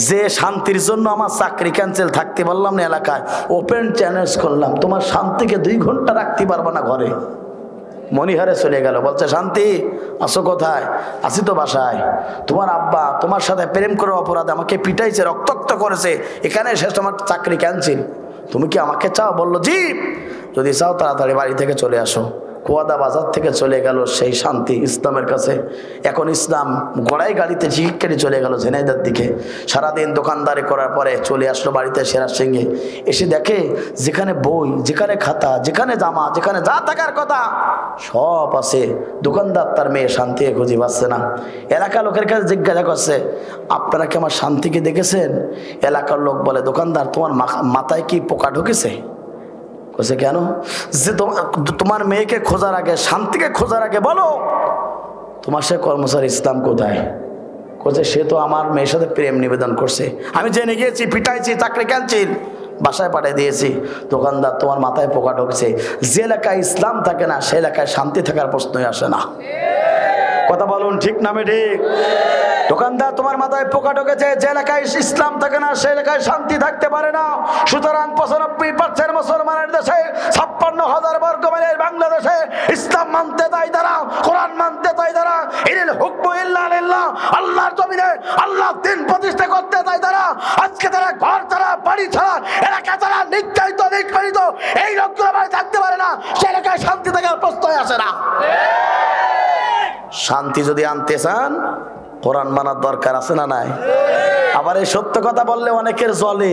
যে শান্তির জন্য আমার চাকরি ক্যান্সেল, থাকতে পারলাম না এলাকায়, ওপেন চ্যালেঞ্জ করলাম, তোমার শান্তিকে 2 ঘন্টা রাখতে পারবো না ঘরে। মনিহারে চলে গেল, বলছে শান্তি আসো কোথায়? আসি তো বাসায়। তোমার আব্বা তোমার সাথে প্রেম করার অপরাধে আমাকে পিটাইছে, রক্তাক্ত করেছে, এখানে শেষ, আমার চাকরি ক্যান্সেল। তুমি কি আমাকে চাও? বললো জি। যদি চাও তাড়াতাড়ি বাড়ি থেকে চলে আসো। কুয়াদা বাজার থেকে চলে গেল সেই শান্তি ইসলামের কাছে। এখন ইসলাম গড়াই গাড়িতে ঝিকিট চলে গেল ঝিনাইদার দিকে। সারাদিন দোকানদারি করার পরে চলে আসলো বাড়িতে সেরার সঙ্গে। এসে দেখে যেখানে বই, যেখানে খাতা, যেখানে জামা, যেখানে যা থাকার কথা সব আছে। দোকানদার তার মেয়ে শান্তিকে খুঁজে পাচ্ছে না। এলাকার লোকের কাছে জিজ্ঞাসা করছে, আপনারা কি আমার শান্তিকে দেখেছেন? এলাকার লোক বলে, দোকানদার তোমার মাথায় কি পোকা ঢুকেছে? বলছে কেন? যে তোমার মেয়েকে খোঁজার আগে, শান্তিকে খোঁজার আগে বলো তোমার সে কর্মচারী ইসলাম কোথায়? বলছে সে তো আমার মেয়ের সাথে প্রেম নিবেদন করছে, আমি জেনে গিয়েছি, পিটাইছি, চাকরি ক্যান্সেল, বাসায় পাঠিয়ে দিয়েছি। দোকানদার তোমার মাথায় পোকা ঢুকছে। যে এলাকায় ইসলাম থাকে না সে এলাকায় শান্তি থাকার প্রশ্নই আসে না। কথা বলুন ঠিক না ঠিক? দোকানদার তোমার মাথায় পোকা ঢুকেছে, যে এলাকায় ইসলাম থাকে না সে এলাকায় শান্তি থাকতে পারে না। সুতরাং 95% মুসলমানের দেশে, 56,000 বর্গ মাইলের বাংলাদেশে ইসলাম মানতে তাই তারা, কোরআন মানতে তাই তারা, ইনিল হুকমু ইল্লা লিল্লাহ, আল্লাহর জমিনে আল্লাহর দ্বীন প্রতিষ্ঠা করতে তাই তারা। আজকে তারা ঘর ছাড়া, বাড়ি ছাড়া, এলাকা ছাড়া, নির্যাতিত, নিষ্পীড়িত এই লোকগুলো বাড়ি থাকতে পারে না, সে এলাকায় শান্তি থাকার প্রশ্নই আসে না। শান্তি যদি আনতে চান কোরআন মানার দরকার আছে না নাই? আবার এই সত্য কথা বললে অনেকের জ্বলে।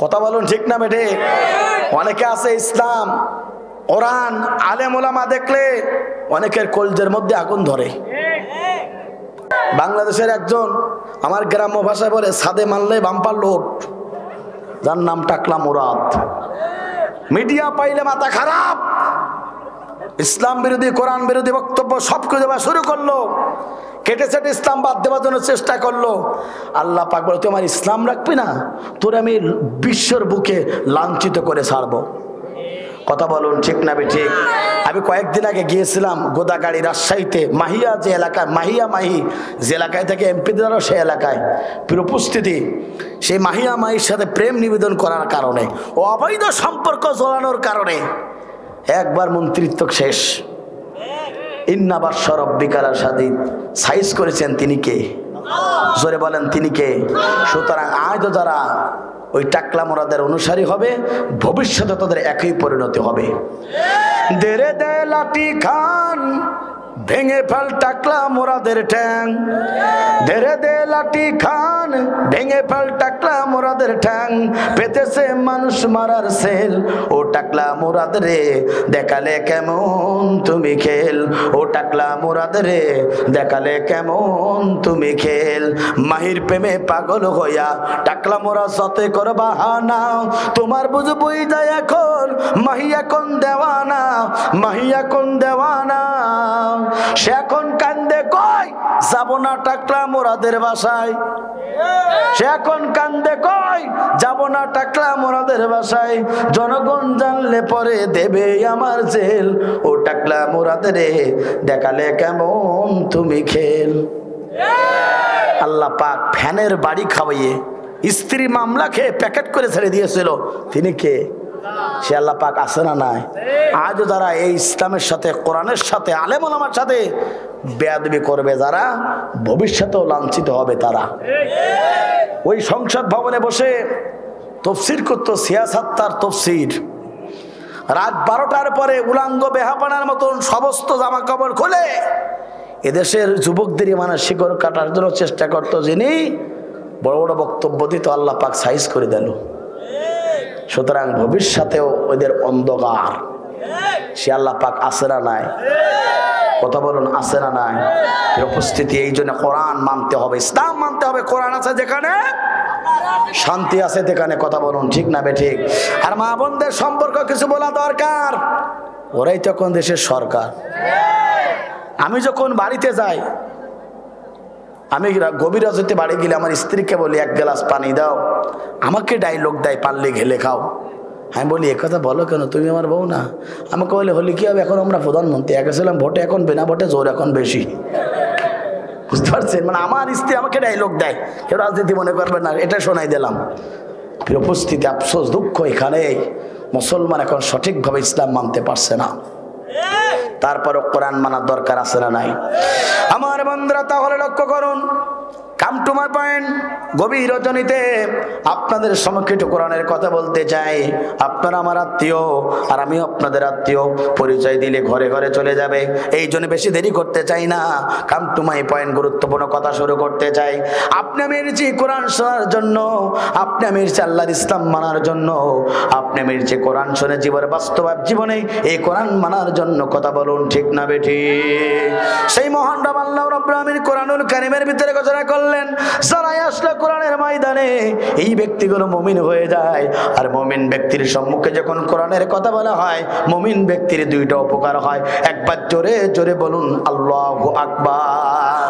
কথা বলুন ঠিক না বেঠে? অনেকে আছে ইসলাম, কোরআন, আলেম ওলামা দেখলে অনেকের কলজের মধ্যে আগুন ধরে। বাংলাদেশের একজন আমার গ্রাম্য ভাষায় বলে, ছাদে মানলে বাম্পার লোড, যার নাম টাকলা মুরাদ। মিডিয়া পাইলে মাথা খারাপ, ইসলাম বিরোধী, কোরআন বিরোধী বক্তব্য সব কিছু দেওয়া শুরু করলো, কেটে সেটে ইসলাম বাদ দেওয়ার জন্য চেষ্টা করলো। আল্লাহ পাক বলে, তুই আমার ইসলাম রাখবি না, তোর আমি বিশ্বর বুকে লাঞ্ছিত করে ছাড়বো। কথা বলুন ঠিক না ঠিক? আমি কয়েকদিন আগে গিয়েছিলাম গোদাগাড়ি, রাজশাহীতে, মাহিয়া যে এলাকায়, মাহি যে এলাকায় থেকে এমপি দ্বারা সে এলাকায় উপস্থিতি, সেই মাহির সাথে প্রেম নিবেদন করার কারণে, ও অবৈধ সম্পর্ক জড়ানোর কারণে একবার মন্ত্রিত্ব শেষ। ইন্নাবার সরব্বিকারা সাদিদ সাইজ করেছেন তিনি কে? জোরে বলেন তিনি কে? সুতরাং আজ যারা ওই টাকলা মোরাদের অনুসারী হবে, ভবিষ্যতে তাদের একই পরিণতি হবে। দেরে দে লাঠি খান, ভেঙে ফেল টাকলা মোরাদের ঠ্যাং। দেরে দে লাঠি খান, ভেঙে ফেল টাকলা মোরাদের ঠ্যাং। পেতেছে মানুষ মারার সেল, ও টাকলা মোরাদ রে দেখালে কেমন তুমি খেল। ও টাকলা মোরাদ রে দেখালে কেমন তুমি খেল। মাহির প্রেমে পাগল হইয়া টাকলা মোরা সতে করবা হানা। তোমার বুঝবই যায় এখন মাহি এখন দেওয়ানা, মাহি এখন দেওয়ানা। সে এখন কান্দে কই যাব না টাকলা মোরাদের বাসায়। সে এখন কান্দে কই যাব না টাকলা মোরাদের বাসায়। জনগণ জানলে পরে দেবে আমার জেল। ও টাকলা মোরাদ রে দেখালে কেমন তুমি খেল। আল্লাহ পাক ফ্যানের বাড়ি খাওয়াইয়ে স্ত্রী মামলা খেয়ে প্যাকেট করে ছেড়ে দিয়েছিল, তিনি কে? সে আল্লাহ পাক আছে না নাই? আজও যারা এই ইসলামের সাথে, কোরআনের সাথে, আলেম ওলামার সাথে বেয়াদবি করবে যারা, ভবিষ্যতেও লাঞ্ছিত হবে তারা। ওই সংসদ ভবনে বসে তফসির করতো, সিয়াসাত তার তফসির। রাত 12টার পরে উলাঙ্গ বেহাপানার মতন সমস্ত জামা কাপড় খুলে এদেশের যুবকদের মানে শিকড় কাটার জন্য চেষ্টা করতো, যিনি বড় বড় বক্তব্য দিত, আল্লাহ পাক সাইজ করে দিল। সুতরাং ভবিষ্যতেও ওদের অন্ধকার। সে আল্লাহ পাক আছে না নাই? কথা বলুন আছে না নাই? উপস্থিতি। এই জন্য কোরআন মানতে হবে, ইসলাম মানতে হবে। কোরআন আছে যেখানে শান্তি আছে যেখানে, কথা বলুন ঠিক না বেঠিক? আর মা বোনদের সম্পর্ক কিছু বলা দরকার, ওরাই তখন দেশের সরকার। আমি যখন বাড়িতে যাই, আমি গভীর রাজতে বাড়ি গেলে আমার স্ত্রীকে বলি এক গ্লাস পানি দাও, আমাকে ডায়লগ দেয় পারলে ঘেলে খাও। আমি বলি এ কথা বলো কেন, তুমি আমার বউ না? আমাকে বলে হলে কি হবে, এখন আমরা প্রধানমন্ত্রী, আগে ছিলাম ভোটে, এখন বিনা ভোটে জোর এখন বেশি। বুঝতে পারছেন? মানে আমার স্ত্রী আমাকে ডায়লগ দেয়, কেউ রাজনীতি মনে করবে না, এটা শোনাই দিলাম। উপস্থিতি আফসোস দুঃখ এখানে, মুসলমান এখন সঠিকভাবে ইসলাম মানতে পারছে না। তারপরও কোরআন মানার দরকার আছে না নাই? আমার বন্ধুরা তাহলে লক্ষ্য করুন, কাম টু মাই পয়েন্ট। গভীর রজনীতে আপনাদের সম্মুখে কোরআনের কথা বলতে চাই। আপনারা আমার আত্মীয় আর আমিও আপনাদের আত্মীয়, পরিচয় দিলে ঘরে ঘরে চলে যাবে, এই জন্য বেশি দেরি করতে চাই না। কাম টু মাই পয়েন্ট, গুরুত্বপূর্ণ কথা শুরু করতে চাই। আপনি আমি এসেছি কোরআন শোনার জন্য, আপনি আমি এসেছি আল্লাহর ইসলাম মানার জন্য, আপনি আমি এসেছি কোরআন শুনে জীবনের বাস্তব জীবনে এই কোরআন মানার জন্য, কথা বলুন ঠিক না বেঠিক? সেই মহান রব আল্লাহ রাব্বুল আলামিন কোরআনুল কারীমের ভিতরে ঘোষণা করলেন, যারা আসলে কোরআনের ময়দানে এই ব্যক্তিগুলো মুমিন হয়ে যায়। আর মুমিন ব্যক্তির সম্মুখে যখন কোরআনের কথা বলা হয়, মুমিন ব্যক্তির দুইটা উপকার হয়। একবার জোরে জোরে বলুন আল্লাহু আকবার।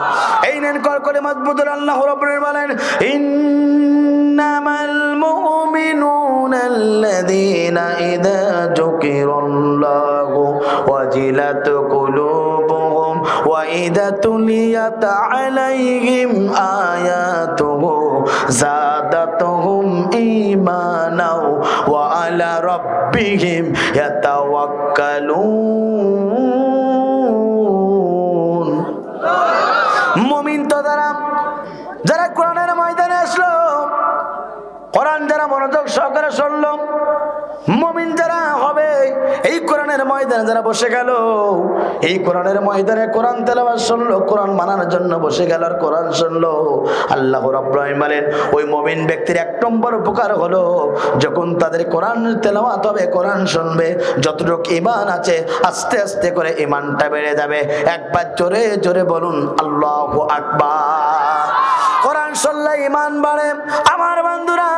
এই নেন করকরে মজবুত আল্লাহ রাব্বুল বলেন, ইন্নামাল মুমিনুনা আল্লাযীনা ইযা যুকিরাল্লাহু ওয়াজিলাত কুলুবুহুম ওয়া ইযা তুলিয়াত আলাইহিম আয়াতুহু যাদাতুহুম ঈমানাও ওয়া আলা রাব্বিহিম ইয়াতাওয়াক্কালুন। মুমিন তো যারা কোরআনের ময়দানে আসলো, কোরআন যারা মনোযোগ সহকারে শুনলো, মুমিন যারা হবে এই কোরআনের ময়দানে যারা বসে গেল, এই কোরআনের ময়দানে কোরআন তেলাওয়াত শুনলো, কোরআন মানার জন্য বসে গেল আর কোরআন শুনলো, আল্লাহ রাব্বুল আলামিন বলেন ওই মুমিন ব্যক্তির এক নম্বর উপকার হলো, যখন তাদের কোরআন তেলাওয়াত হবে, কোরআন শুনবে, যতটুকু ঈমান আছে আস্তে আস্তে করে ঈমানটা বেড়ে যাবে। একবার জোরে জোরে বলুন আল্লাহু আকবার। কোরআন শুনলে ঈমান বাড়ে। আমার বন্ধুরা,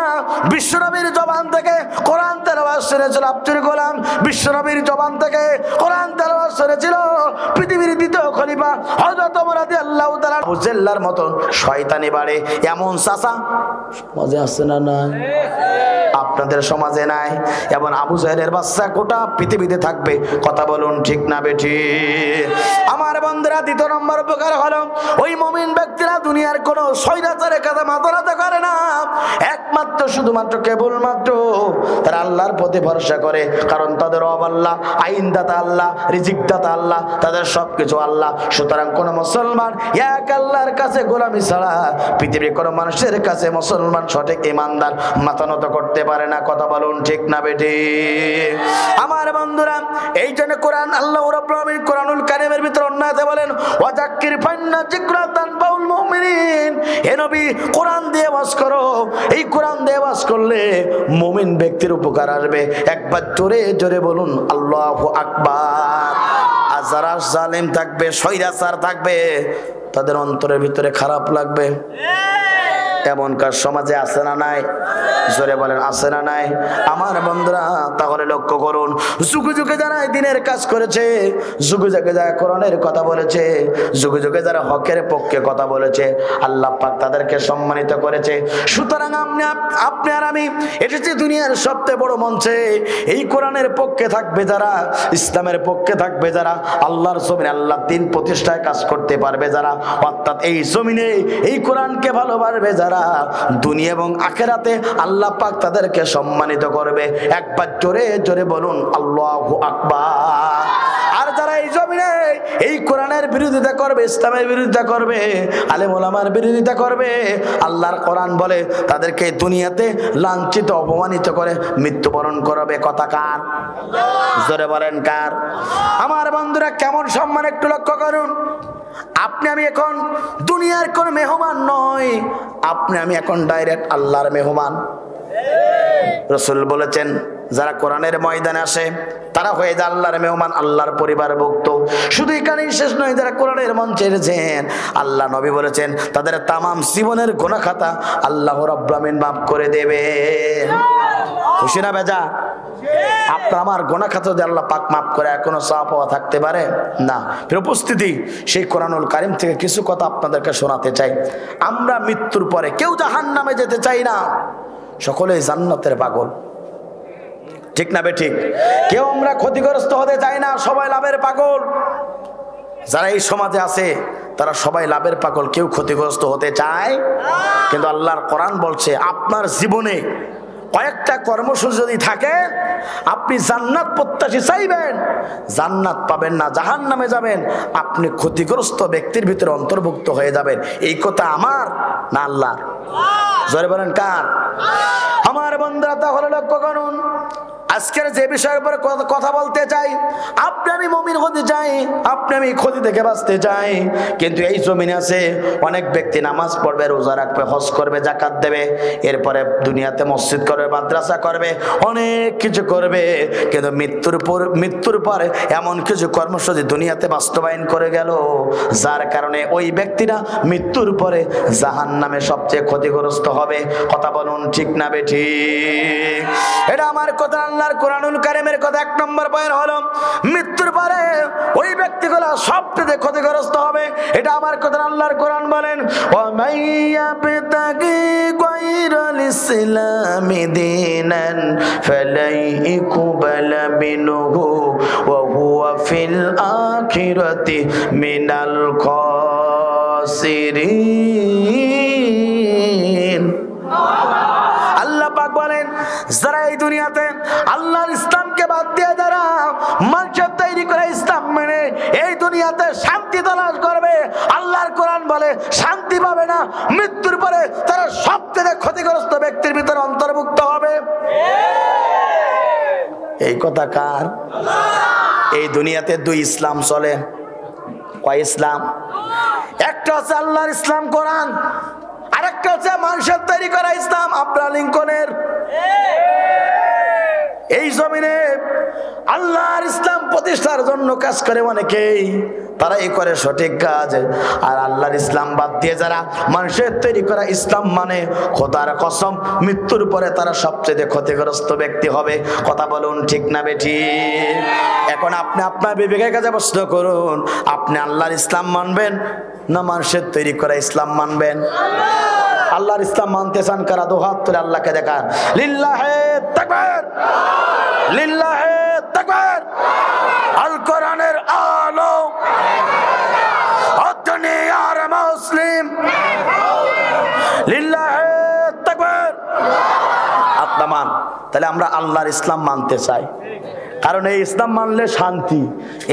বিশ্বনবীর জবান থেকে কোরআন তেলাওয়াত শুনেছিল আব্দুল গোলাম, বিশ্বনবীর জবান থেকে কোরআন তেলাওয়াত শুনেছিল পৃথিবীর দ্বিতীয় খলিফা হযরত ওমর রাদিয়াল্লাহু তাআলা। আবু জেল্লার মতন শয়তানি বাড়ে এমন চাচা সমাজে আছে না নাই? আপনাদের সমাজে নাই? এবং আবু জাহেলের বাচ্চা গোটা পৃথিবীতে থাকবে, কথা বলুন ঠিক না বেঠিক? আমার বন্ধুরা, দ্বিতীয় নম্বর উপকার হলো ওই মুমিন ব্যক্তিরা দুনিয়ার কোনো স্বৈরাচারের কাছে মাথা নত করে না, একমাত্র শুধুমাত্র কেবলমাত্র তারা আল্লাহর প্রতি ভরসা করে, কারণ তাদের রব আল্লাহ, আইনদাতা আল্লাহ, রিজিকদাতা আল্লাহ, তাদের সবকিছু আল্লাহ। সুতরাং কোন মুসলমান এক আল্লাহর কাছে গোলামি ছাড়া পৃথিবীর কোন মানুষের কাছে মুসলমান সঠিক ইমানদার মাথা নত করতে পারে না, কথা বলুন ঠিক না বেঠিক? আমার বন্ধুরা, এই জন্য কোরআন আল্লাহ রাব্বুল আলামিন কোরআনুল কারীমের ভিতর অন্যতে বলেন, ওয়াজাক্কির ফান্না যিকরাতান বাউল মুমিনিন। হে নবী, কোরআন দিয়ে ওয়াজ করো, এই কোরআন দিয়ে ওয়াজ করলে মুমিন ব্যক্তির উপকার আসবে। একবার জোরে জোরে বলুন আল্লাহু আকবার। আর যারা জালেম থাকবে, স্বৈরাচার থাকবে, তাদের অন্তরের ভিতরে খারাপ লাগবে। এমনকার সমাজে আছে না নাই? জোরে বলেন আছে না নাই? আমার বন্ধুরা, তাহলে লক্ষ্য করুন, যুগে যুগে যারা দিনের কাজ করেছে, যুগে যুগে যারা কোরআনের কথা বলেছে, যুগে যুগে যারা হকের পক্ষে কথা বলেছে, আল্লাহ পাক তাদেরকে সম্মানিত করেছে। সুতরাং আপনি আর আমি এসেছি দুনিয়ার সবচেয়ে বড় মঞ্চে। এই কোরআনের পক্ষে থাকবে যারা, ইসলামের পক্ষে থাকবে যারা, আল্লাহর জমিনে আল্লাহ দ্বীন প্রতিষ্ঠায় কাজ করতে পারবে যারা, অর্থাৎ এই জমিনে এই কোরআনকে ভালোবাসবে যারা, দুনিয়া এবং আখিরাতে আল্লাহ পাক তাদেরকে সম্মানিত করবে। একবার জোরে জোরে বলুন আল্লাহু আকবার। আর যারা এই জমিনে এই কোরআনের বিরোধিতা করবে, ইসলামের বিরোধিতা করবে, আলেম ওলামার বিরোধিতা করবে, আল্লাহর কোরআন বলে তাদেরকে দুনিয়াতে লাঞ্ছিত অপমানিত করে মৃত্যুবরণ করবে। কথা কার? জোরে বলেন কার? আমার বন্ধুরা, কেমন সম্মান একটু লক্ষ্য করুন। আপনি আমি এখন দুনিয়ার কোন মেহমান নয়, আপনি আমি এখন ডাইরেক্ট আল্লাহর মেহমান। রাসূল বলেছেন যারা কোরআনের ময়দানে আসে তারা হয়ে যায় আল্লাহর মেহমান, আল্লাহর পরিবারভুক্ত। শুধু এখানেই শেষ নয়, যারা কোরআনের মঞ্চে এসেছেন আল্লাহ নবী বলেছেন তাদের তামাম জীবনের গুনাহ খাতা আল্লাহ রাব্বুল আমিন মাফ করে দেবে। খুশি না বেজা? আপনার আমার গুনাহ খাতা যদি আল্লাহ পাক মাফ করে কোনো সওয়াব পাওয়া থাকতে পারে না। ফের উপস্থিতি, সেই কোরআনুল কারীম থেকে কিছু কথা আপনাদেরকে শোনাতে চাই। আমরা মৃত্যুর পরে কেউ জাহান্নামে যেতে চাই না, সকলেই জান্নাতের পাগল, ঠিক না বে ঠিক? কেউ আমরা ক্ষতিগ্রস্ত হতে চাই না, সবাই লাভের পাগল। যারা এই সমাজে আছে তারা সবাই লাভের পাগল, কেউ ক্ষতিগ্রস্ত হতে চায়। কিন্তু আল্লাহর কোরআন বলছে আপনার জীবনে কয়েকটা কর্মসূচি যদি থাকে, আপনি জান্নাত প্রত্যাশী চাইবেন, জান্নাত পাবেন না, জাহান্নামে যাবেন, আপনি ক্ষতিগ্রস্ত ব্যক্তির ভিতরে অন্তর্ভুক্ত হয়ে যাবেন। এই কথা আমার না আল্লাহর? জোরে বলেন কার? আমার বন্ধুরা, তাহলে লক্ষ্য করুন, আজকের যে বিষয়ের উপর কথা বলতে চাই, আপনি আমি মুমিন হতে চাই, আপনি আমি ক্ষতি থেকে বাঁচতে চাই। কিন্তু এই জমিনে আছে অনেক ব্যক্তি নামাজ পড়বে, রোজা রাখবে, হজ করবে, যাকাত দেবে, এরপরে দুনিয়াতে মসজিদ করবে, মাদ্রাসা করবে, অনেক কিছু করবে, কিন্তু মৃত্যুর পরে এমন কিছু কর্মসূচি দুনিয়াতে বাস্তবায়ন করে গেল যার কারণে ওই ব্যক্তিরা মৃত্যুর পরে জাহান্নামে সবচেয়ে ক্ষতিগ্রস্ত হবে। কথা বলুন ঠিক না বেঠিক? এটা আমার কথা, আল্লাহর কোরআনুল কারীমের কথা। 1 নম্বর পয়েন্ট হলো মৃত্যুর পরে ওই ব্যক্তিগুলো সবচেয়ে ক্ষতিগ্রস্ত হবে। এটা আমার কথা, আল্লাহর কোরআন বলেন, ওয়া মাইয়াবতাগি গায়রাল ইসলামি দীনান ফালাই ইকবালা মিনহু ওয়া হুয়া ফিল আখিরাতি মিনাল খাসিরিন। আল্লাহ পাক বলেন, যারা এই দুনিয়াতে আল্লাহর ইসলামকে বাদ দিয়ে যারা মানুষের তৈরি করে ইসলাম মেনে এই দুনিয়াতে শান্তি তালাশ করবে, আল্লাহর কোরআন বলে শান্তি পাবে না, মৃত্যুর পরে তারা সবচেয়ে ক্ষতিগ্রস্ত ব্যক্তির ভিতরে অন্তর্ভুক্ত হবে। এই কথা কার? এই দুনিয়াতে 2 ইসলাম চলে। কয় ইসলাম? একটা হচ্ছে আল্লাহর ইসলাম কোরআন, আরেকটা হচ্ছে মানুষের তৈরি করা ইসলাম আব্রাহাম লিঙ্কনের। এই জমিনে আল্লাহর ইসলাম প্রতিষ্ঠার জন্য কাজ করে অনেকেই, তারাই করে সঠিক কাজ। আর আল্লাহর ইসলাম বাদ দিয়ে যারা মানুষের তৈরি করা ইসলাম মানে, খোদার কসম মৃত্যুর পরে তারা সবচেয়ে ক্ষতিগ্রস্ত ব্যক্তি হবে। কথা বলুন ঠিক না বেঠিক? এখন আপনি আপনার বিবেকের কাছে প্রশ্ন করুন, আপনি আল্লাহর ইসলাম মানবেন না মানুষের তৈরি করা ইসলাম মানবেন? আল্লাহর ইসলাম মানতে চান কারা? 2 হাত তুলে আল্লাহকে দেখান। লিল্লাহে তাকবীর, লিল্লাহে তাকবীর। আল কোরআনের আলো দুনিয়ার মুসলিম, লিল্লাহে তাকবীর। আত্মান। তাহলে আমরা আল্লাহর ইসলাম মানতে চাই, কারণ এই ইসলাম মানলে শান্তি,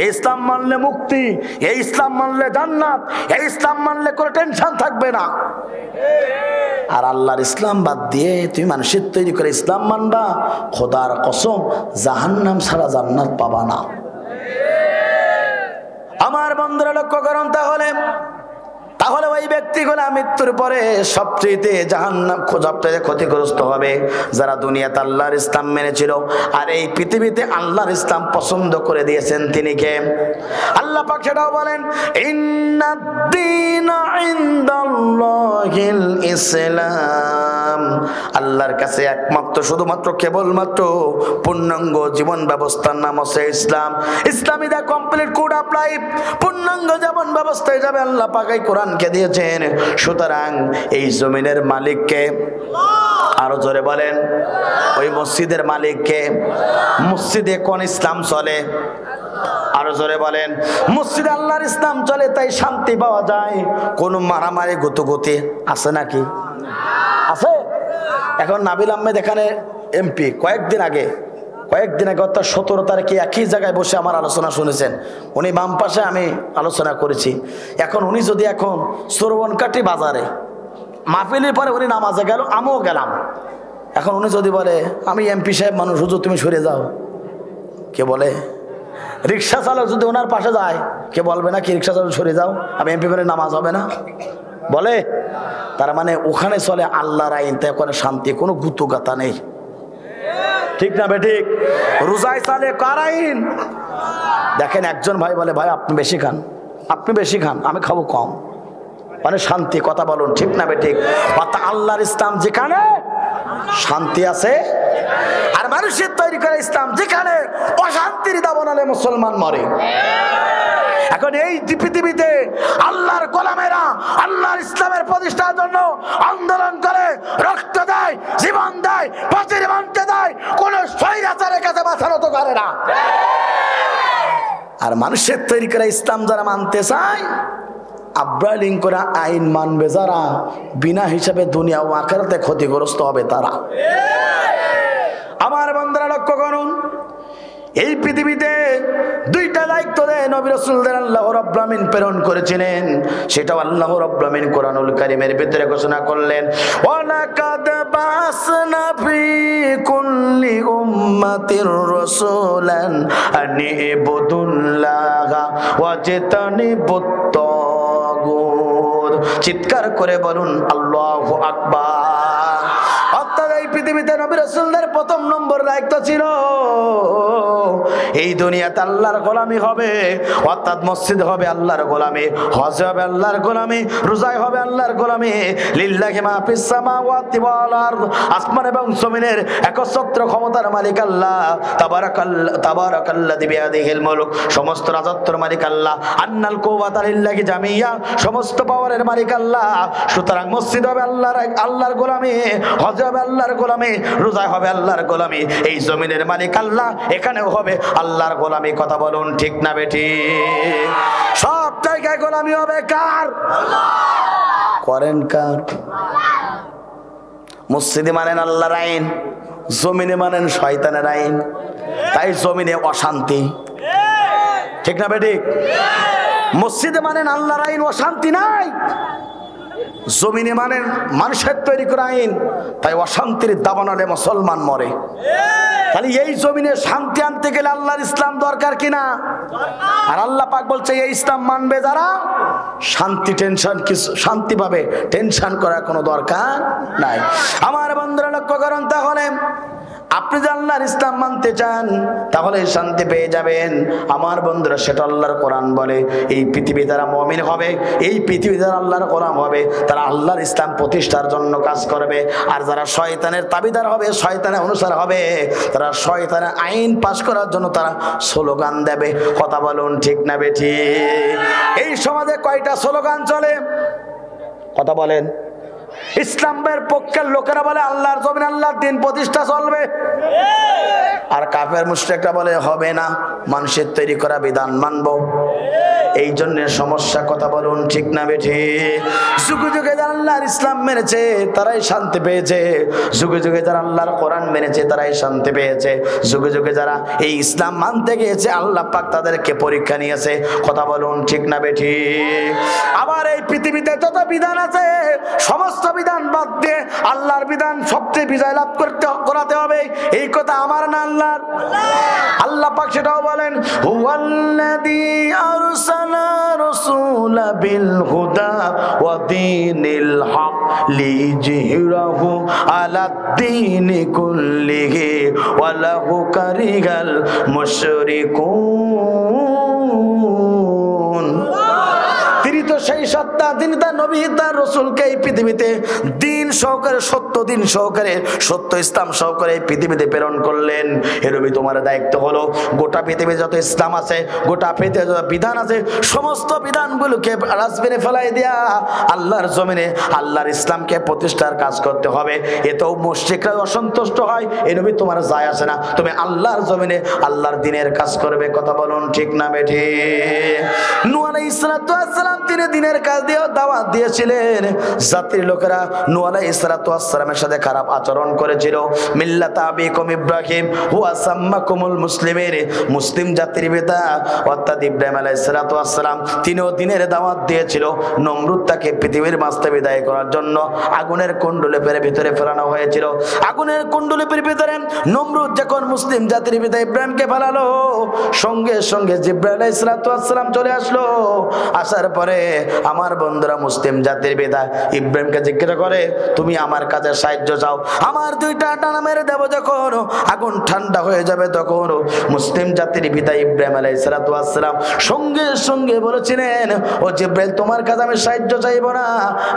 এই ইসলাম মানলে মুক্তি, এই ইসলাম মানলে জান্নাত, এই ইসলাম মানলে কোনো টেনশন থাকবে না। আর আল্লাহর ইসলাম বাদ দিয়ে তুমি মানুষের তৈরি করে ইসলাম মানবা, খোদার কসম জাহান্নাম ছাড়া জান্নাত পাবা না। আমার বন্ধুরা লক্ষ্য করুন, তাহলে ওই ব্যক্তিগুলো মৃত্যুর পরে সবচেয়ে জাহান্নাম সবচেয়ে ক্ষতিগ্রস্ত হবে যারা দুনিয়াতে আল্লাহর ইসলাম মেনেছিল আর এই পৃথিবীতে আল্লাহর ইসলাম পছন্দ করে দিয়েছেন। তিনি কে? আল্লাহ পাক সেটাও বলেন, ইন্নাদ-দীনা ইনদাল্লাহিল ইসলাম। আল্লাহর কাছে একমাত্র শুধুমাত্র কেবলমাত্র পূর্ণাঙ্গ জীবন ব্যবস্থার নাম হচ্ছে ইসলাম। ইসলামী the complete code of life, পূর্ণাঙ্গ জীবন ব্যবস্থায় যাবে আল্লাহ পাক এই কোরআনকে দিয়েছেন। সুতরাং এই জমিনের মালিককে, আরো জোরে বলেন, ওই মসজিদের মালিককে। মসজিদে কোন ইসলাম চলে? আরো জোরে বলেন। মসজিদে আল্লাহর ইসলাম চলে, তাই শান্তি পাওয়া যায়। কোন মারামারি গুতুগুতি আছে নাকি? আছে? এখন নাবিল আহমেদ এখানে এমপি, কয়েকদিন আগে অর্থাৎ 17 তারিখে একই জায়গায় বসে আমার আলোচনা শুনেছেন। উনি বাম পাশে, আমি আলোচনা করেছি। এখন উনি যদি এখন শ্রবণকাঠি বাজারে মাহফিলের পরে উনি নামাজে গেল, আমিও গেলাম, এখন উনি যদি বলে আমি এমপি সাহেব মানুষ, হুজুর তুমি সরে যাও, কে বলে? রিক্সা চালক যদি ওনার পাশে যায়, কে বলবে না কি রিক্সা চালক সরে যাও, আমি এমপি বলে নামাজ হবে না? বলে। তার মানে ওখানে চলে আল্লাহর আইন, তাই ওখানে শান্তি, কোনো গুতুগাতা নেই। ঠিক না বেঠিক? রোজায় চালে কার আইন? দেখেন একজন ভাই বলে ভাই আপনি বেশি খান, আপনি বেশি খান, আমি খাবো কম, মানে শান্তি। কথা বলুন ঠিক না বেঠিক? অর্থাৎ আল্লাহর ইসলাম যেখানে শান্তি আছে, আর মানুষের তৈরি করে ইসলাম যেখানে অশান্তির দাবানলে মুসলমান মরে। এখন এই পৃথিবীতে আল্লাহর গোলামেরা আল্লাহর ইসলামের প্রতিষ্ঠার জন্য আন্দোলন করে, রক্ত দেয়, জীবন দেয়, ফাঁসির মঞ্চে দেয়, কোন স্বৈরাচারের কাছে মাথা নত করে না। আর মানুষের তৈরি করে ইসলাম যারা মানতে চায়, আব্রালিং করে আইন মানবে যারা, বিনা হিসাবে দুনিয়া ও আখিরাতে ক্ষতিগ্রস্ত হবে তারা। আমার বান্দারা লক্ষ্য করুন, এই পৃথিবীতে দুইটা দায়িত্ব দেয় নবী রাসূলদের আল্লাহ রাব্বুল আমিন প্রেরণ করেছিলেন। সেটাও আল্লাহ রাব্বুল আমিন কোরআনুল কারীমের ভিতরে ঘোষণা করলেন, ওয়ালাকাদ বাসনা ফি কুল্লি উম্মাতির রাসূলান আনি ইবুদুল্লাহা ওয়াজতানিবুত তাগুত। চিৎকার করে বলুন আল্লাহু আকবার। অর্থাৎ এই পৃথিবীতে নবী রাসূলদের প্রথম নম্বর দায়িত্ব ছিল এই দুনিয়াতে আল্লাহর গোলামি হবে, অর্থাৎ মসজিদ হবে আল্লাহর গোলামি, হজ হবে আল্লাহর গোলামি, রোজায় হবে আল্লাহর গোলামি। লিল্লাহি মা ফিস সামাওয়াতি ওয়াল আরদ, আসমান এবং জমিনের একচ্ছত্র ক্ষমতার মালিক আল্লাহ। তাবারাকাল্লাযী বিয়াদিহিল মুলক, সমস্ত রাজত্বের মালিক আল্লাহ। আন্নাল কুওয়াতা লিল্লাহি জামিয়া, সমস্ত পাওয়ারের মালিক আল্লাহ। সুতরাং মসজিদ হবে আল্লাহর গোলামি, হজ হবে আল্লাহর গোলামি, রোজায় হবে আল্লাহর গোলামি। এই জমিনের মালিক আল্লাহ, এখানেও হবে আল্লাহর গোলামি। কথা বলুন ঠিক না বেঠিক? সব জায়গায় গোলামি হবে কার? করেন কার? মসজিদে মানেন আল্লাহর আইন, জমিনে মানেন শয়তানের আইন। তাই জমিনে অশান্তি, ঠিক না বেঠিক? মসজিদে মানেন আল্লাহর আইন, অশান্তি নাই। জমিনে মানেন মানুষের তৈরি করা আইন, তাই অশান্তির দাবানলে মুসলমান মরে। তাহলে এই জমিনে শান্তি আনতে গেলে আল্লাহর ইসলাম দরকার কিনা? আর আল্লাহ পাক বলছে এই ইসলাম মানবে যারা, শান্তি টেনশন কিছু শান্তি পাবে, টেনশন করার কোনো দরকার নাই। আমার বন্ধুরা লক্ষ্য করুন, তাহলে আপনি যদি আল্লাহর ইসলাম মানতে চান তাহলে শান্তি পেয়ে যাবেন। আমার বন্ধুরা, সেটা আল্লাহর কোরআন বলে এই পৃথিবী যারা মুমিন হবে, এই পৃথিবী যারা আল্লাহর গোলাম হবে, তারা আল্লাহর ইসলাম প্রতিষ্ঠার জন্য কাজ করবে। আর যারা শয়তানের তাবিদার হবে, শয়তানের অনুসার হবে, তারা শয়তানের আইন পাশ করার জন্য তারা স্লোগান দেবে। কথা বলুন ঠিক না বেঠিক? এই সমাজে কয়টা স্লোগান চলে? কথা বলেন। ইসলামের পক্ষের লোকেরা বলে আল্লাহর জমিনে আল্লাহর দ্বীন প্রতিষ্ঠা চলবে, আর কাফের মুশরিকরা বলে হবে না, মানুষের তৈরি করা বিধান মানবো। এই জন্য সমস্যা। কথা বলুন ঠিক না বেঠিক? যুগে যুগে যারা আল্লাহর ইসলাম মেনেছে তারাই শান্তি পেয়েছে, যুগে যুগে যারা আল্লাহর কোরআন মেনেছে তারাই শান্তি পেয়েছে, যুগে যুগে যারা এই ইসলাম মানতে গিয়েছে আল্লাহ পাক তাদেরকে পরীক্ষা নিয়েছে। কথা বলুন ঠিক না বেঠিক? আবার এই পৃথিবীতে যত বিধান আছে সমস্ত বিধান বাদ দিয়ে আল্লাহর বিধান সবচেয়ে বিজয় লাভ করাতে হবে, এই কথা আমার না আল্লাহর। আল্লাহ পাক সেটাও বলেন, হুয়াল্লাযী আরসালা রাসূলা বিল হুদা ওয়া দীনিল হক লিইয়ুযহিরাহু আলাদ-দীনি কুল্লিহি ওয়া লাহু কারিহাল মুশরিকুন। তিনি তো সেই সত্তা, তিনি তার নবী তার রাসূলকে এই পৃথিবীতে দিন সহকারে, সত্য দিন সহকারে, সত্য ইসলাম সহকারে এই পৃথিবীতে প্রেরণ করলেন। হে নবী, তোমার দায়িত্ব হলো গোটা পৃথিবীতে যত ইসলাম আছে, গোটা পৃথিবীতে যত বিধান আছে, সমস্ত বিধানগুলোকে ডাস্টবিনে ফেলাই দেয়া আল্লাহর জমিনে আল্লাহর ইসলামকে প্রতিষ্ঠার কাজ করতে হবে। এতেও মুশরিকরা অসন্তুষ্ট হয়, এ নবী তোমার যায় আসে না, তুমি আল্লাহর জমিনে আল্লাহর দ্বীনের কাজ করবে। কথা বলুন ঠিক না বেঠিক? নূহ আলাইহিস সালাতু ওয়াস সালাম তিনি দ্বীনের কাজ দিয়ে দাওয়াত দিয়েছিলেন। জাতির লোকেরা নূহ আলাইহিস সালাতু ওয়াস সালামের সাথে খারাপ আচরণ করেছিল। মিল্লাতা আবিকুম ইব্রাহিম হুয়া সাম্মাকুমুল মুসলিমিন, মুসলিম জাতির পিতা অর্থাৎ ইব্রাহিম আলাইহিস সালাতু ওয়াস সালাম তিনিও দ্বীনের দাওয়াত দিয়েছিল। নমরুদ তাকে পৃথিবীর মাঝ থেকে বিদায় করার জন্য আগুনের কুণ্ডুলির ভিতরে ফেলানো হয়েছিল। আগুনের কুণ্ডুলির ভিতরে নমরুদ যখন মুসলিম জাতির পিতা ইব্রাহিমকে ফেলালো, সঙ্গে সঙ্গে জিবরাইল আলাইহিস সালাতু ওয়াস সালাম চলে আসলো। আসার পরে আমার বন্ধুরা মুসলিম জাতির পিতা ইব্রাহিমকে জিজ্ঞাসা করে, তুমি আমার কাছে সাহায্য চাও, আমার দুইটা ডানা মেরে দেবো যখন, আগুন ঠান্ডা হয়ে যাবে তখন। মুসলিম জাতির পিতা ইব্রাহিম আলাইহিস সালাতু ওয়াস সালাম সঙ্গে সঙ্গে বলেছিলেন, ও জিব্রাইল, তোমার কাছে আমি সাহায্য চাইবো না,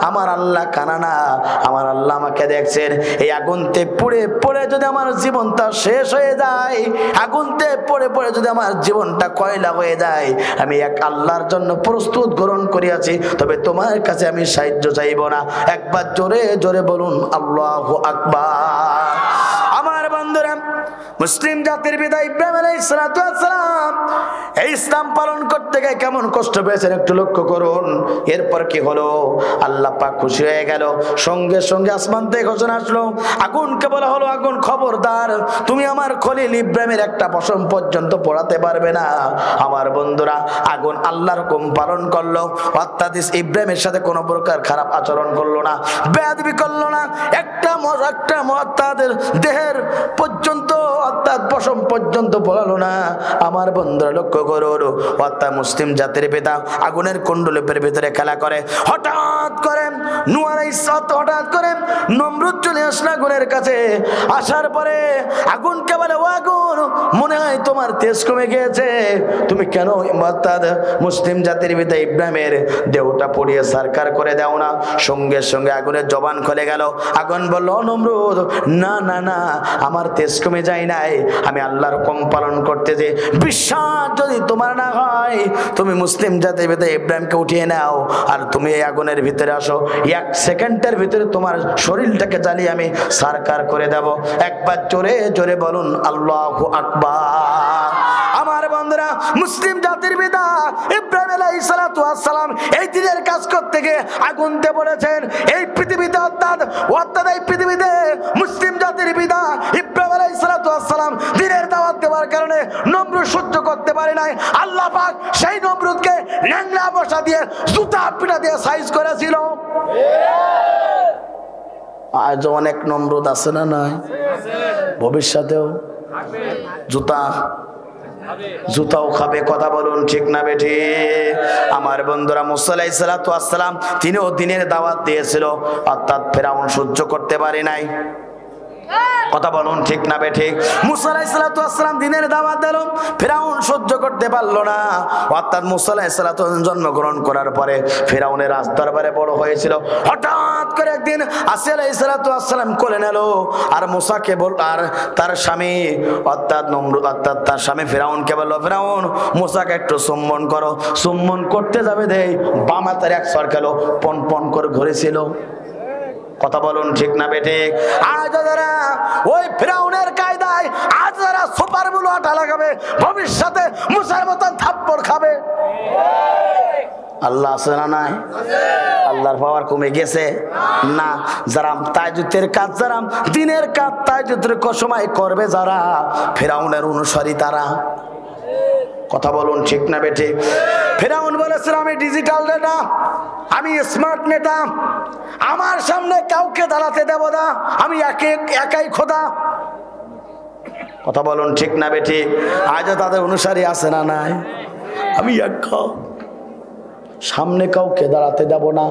আমার আল্লাহ কানা না, আমার আল্লাহ আমাকে দেখছেন। এই আগুনতে পুড়ে পুড়ে যদি আমার জীবনটা শেষ হয়ে যায়, আগুনতে পড়ে পড়ে যদি আমার জীবনটা কয়লা হয়ে যায়, আমি এক আল্লাহর জন্য প্রস্তুত গ্রহণ করিয়াছি, তবে তোমার কাছে আমি সাহায্য চাইব না। একবার জোরে জোরে বলুন আল্লাহু আকবার। আমার বন্ধুরা, মুসলিম জাতির পিতা ইব্রাহিম আলাইহিস সালাতু ওয়াস সালাম এই ইসলাম পালন করতে গিয়ে কেমন কষ্ট পেয়েছেন একটু লক্ষ্য করুন। এরপর কি হলো? আল্লাহ পাক খুশি হয়ে গেল, সঙ্গে সঙ্গে আসমান থেকে ঘোষণা আসলো, আগুনকে বলা হলো, আগুন খবরদার, তুমি আমার খলিল ইব্রাহিমের একটা পশম পর্যন্ত পোড়াতে পারবে না। আমার বন্ধুরা, আগুন আল্লাহর হুকুম পালন করলো, অর্থাৎ ইব্রাহিমের সাথে কোনো প্রকার খারাপ আচরণ করলো না, বেয়াদবি করলো না, একটা তাদের দেহের পর্যন্ত অর্থাৎ পশম পর্যন্ত পোড়ালো না। আমার বন্ধুরা লক্ষ্য করো, অর্থাৎ মুসলিম জাতির পিতা আগুনের কুণ্ডুলিপের ভিতরে খেলা করে, হঠাৎ করে নূহ আলাইহিস সালাম, হঠাৎ করে নমরুদ চলে আসলো আগুনের কাছে। আসার পরে আগুনকে বলে, ও আগুন, মনে হয় তোমার তেজ কমে গিয়েছে, তুমি কেন অর্থাৎ মুসলিম জাতির পিতা ইব্রাহিমের দেহটা পুড়িয়ে সারকার করে দাও না। সঙ্গে সঙ্গে আগুনের জবান খুলে গেল। আগুন বলল, নমরুদ, না না না, আমার তেজ কমে যায় নাই, আমি আল্লাহর হুকুম পালন করতেছি। বিশ্বাস যদি তোমার না হয়, তুমি মুসলিম জাতির পিতা ইব্রাহিমকে উঠিয়ে নাও, আর তুমি এই আগুনের ভিতরে আসো, 1 সেকেন্ডের ভিতরে তোমার শরীরটাকে জ্বালিয়ে আমি সারকার করে দেব। একবার জোরে জোরে বলুন আল্লাহু আকবার। আমার বন্ধুরা, মুসলিম জাতির পিতা ইব্রাহিম আলাইহিস সালাতু ওয়াস সালাম এই দিনের কাজ করতে গিয়ে আগুনতে পড়েছেন। এই পৃথিবীতে অর্থাৎ এই পৃথিবীতে মুসলিম জাতির পিতা ইব্রাহিম আলাইহিস সালাতু ওয়াস সালাম দিনের দাওয়াত দেওয়ার কারণে নমরুদ সহ্য করতে পারে নাই। আল্লাহ পাক সেই নমরুদকে ন্যাংলা বসা দিয়ে জুতা পিটা দিয়ে সাইজ করেছিল। আজ অনেক নমরুদ আছে না নাই? ভবিষ্যতেও জুতাও খাবে। কথা বলুন ঠিক না বেঠি? আমার বন্ধুরা, মুসা আলাইহিস সালাতু ওয়াস সালাম তিনিও দিনের দাওয়াত দিয়েছিল, অর্থাৎ ফেরাউন সহ্য করতে পারে নাই। কথা বলুন ঠিক না বেঠিক? মুসা আলাইহিস সালাতু ওয়াস সালাম দিনের দাওয়াত দিল, ফেরাউন সহ্য করতে পারলো না। অর্থাৎ মুসা আলাইহিস সালাতু জন্মগ্রহণ করার পরে ফেরাউনের রাজদরবারে বড় হয়েছিল। হঠাৎ করে একদিন আসিয়া আলাইহিস সালাতু ওয়াস সালাম কোলে নিল, আর মুসাকে বল, আর তার স্বামী অর্থাৎ নমরুদ অর্থাৎ তার স্বামী ফেরাউনকে বলল, ফেরাউন, মুসাকে একটু চুম্বন করো। চুম্বন করতে যাবে দেই বাম হাতের এক সর খেলো, পন পন করে ঘুরেছিল। কথা বলুন ঠিক না বেঠিক? আজ যারা ওই ফিরাউনের কায়দায় আজ যারা সুপার বুলু আটা লাগাবে, ভবিষ্যতে মুসার মতন থাপ্পড় খাবে। আল্লাহ আছে না নাই? আল্লাহর পাওয়ার কমে গেছে না? যারা তাহাজ্জুদের কাজ, যারা দিনের কাজ তাহাজ্জুদের সময় করবে, যারা ফিরাউনের অনুসারী তারা। কথা বলুন ঠিক না বেঠি? ফিরাউন বলেছিল, আমি ডিজিটাল নেতা, আমি স্মার্ট নেতা, আমার সামনে কাউকে দাঁড়াতে দেব না, আমি একাই খোদা। কথা বলুন ঠিক না বেঠি? আজও তাদের অনুসারী আছে না নাই? আমি একা, সামনে কাউকে দাঁড়াতে দেব না।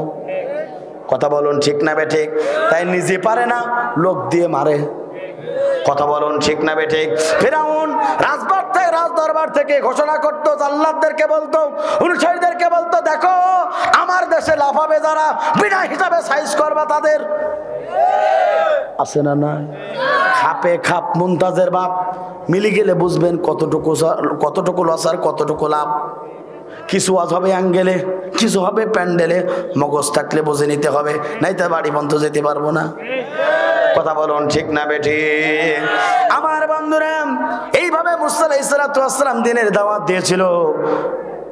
কথা বলুন ঠিক না বেঠি? তাই নিজে পারে না, লোক দিয়ে মারে। কথা বলুন ঠিক না বেঠিক? ফিরাউন রাজদরবার থেকে ঘোষণা করতো, জাল্লাদদেরকে বলতো, অনুসারীদেরকে বলতো, দেখো আমার দেশে লাফাবে যারা, বিনা হিসাবে সাইজ করবা তাদের। আছে না না? খাপে খাপ মুনতাজের বাপ মিলি গেলে বুঝবেন কতটুকু লস আর কতটুকু লাভ। কিছু ওয়াজ হবে অ্যাঙ্গেলে, কিছু হবে প্যান্ডেলে, মগজ থাকলে বুঝে নিতে হবে, নাই তো বাড়ি বন্ধ যেতে পারবো না। কথা বলুন ঠিক না বেঠি? আমার বন্ধুরা, এইভাবে মুসা আলাইহিস সালাতু ওয়াস সালাম দিনের দাওয়াত দিয়েছিল,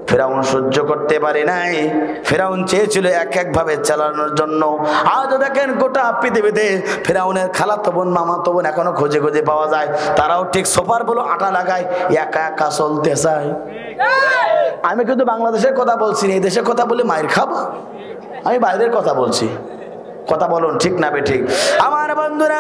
ফেরাউন সহ্য করতে পারে নাই। ফেরাউন চেয়েছিল এক এক ভাবে চালানোর জন্য। আজ দেখেন গোটা পৃথিবীতে ফেরাউনের খালাতো বোন, মামাতো বোন এখনো খুঁজে খুঁজে পাওয়া যায়। তারাও ঠিক সোফার বলো আটা লাগায়, একা একা চলতে চায়। আমি কিন্তু বাংলাদেশের কথা বলছি না, এই দেশের কথা বলে মায়ের খাবো, আমি বাইরের কথা বলছি। কথা বলুন ঠিক না বেঠিক? আমার বন্ধুরা,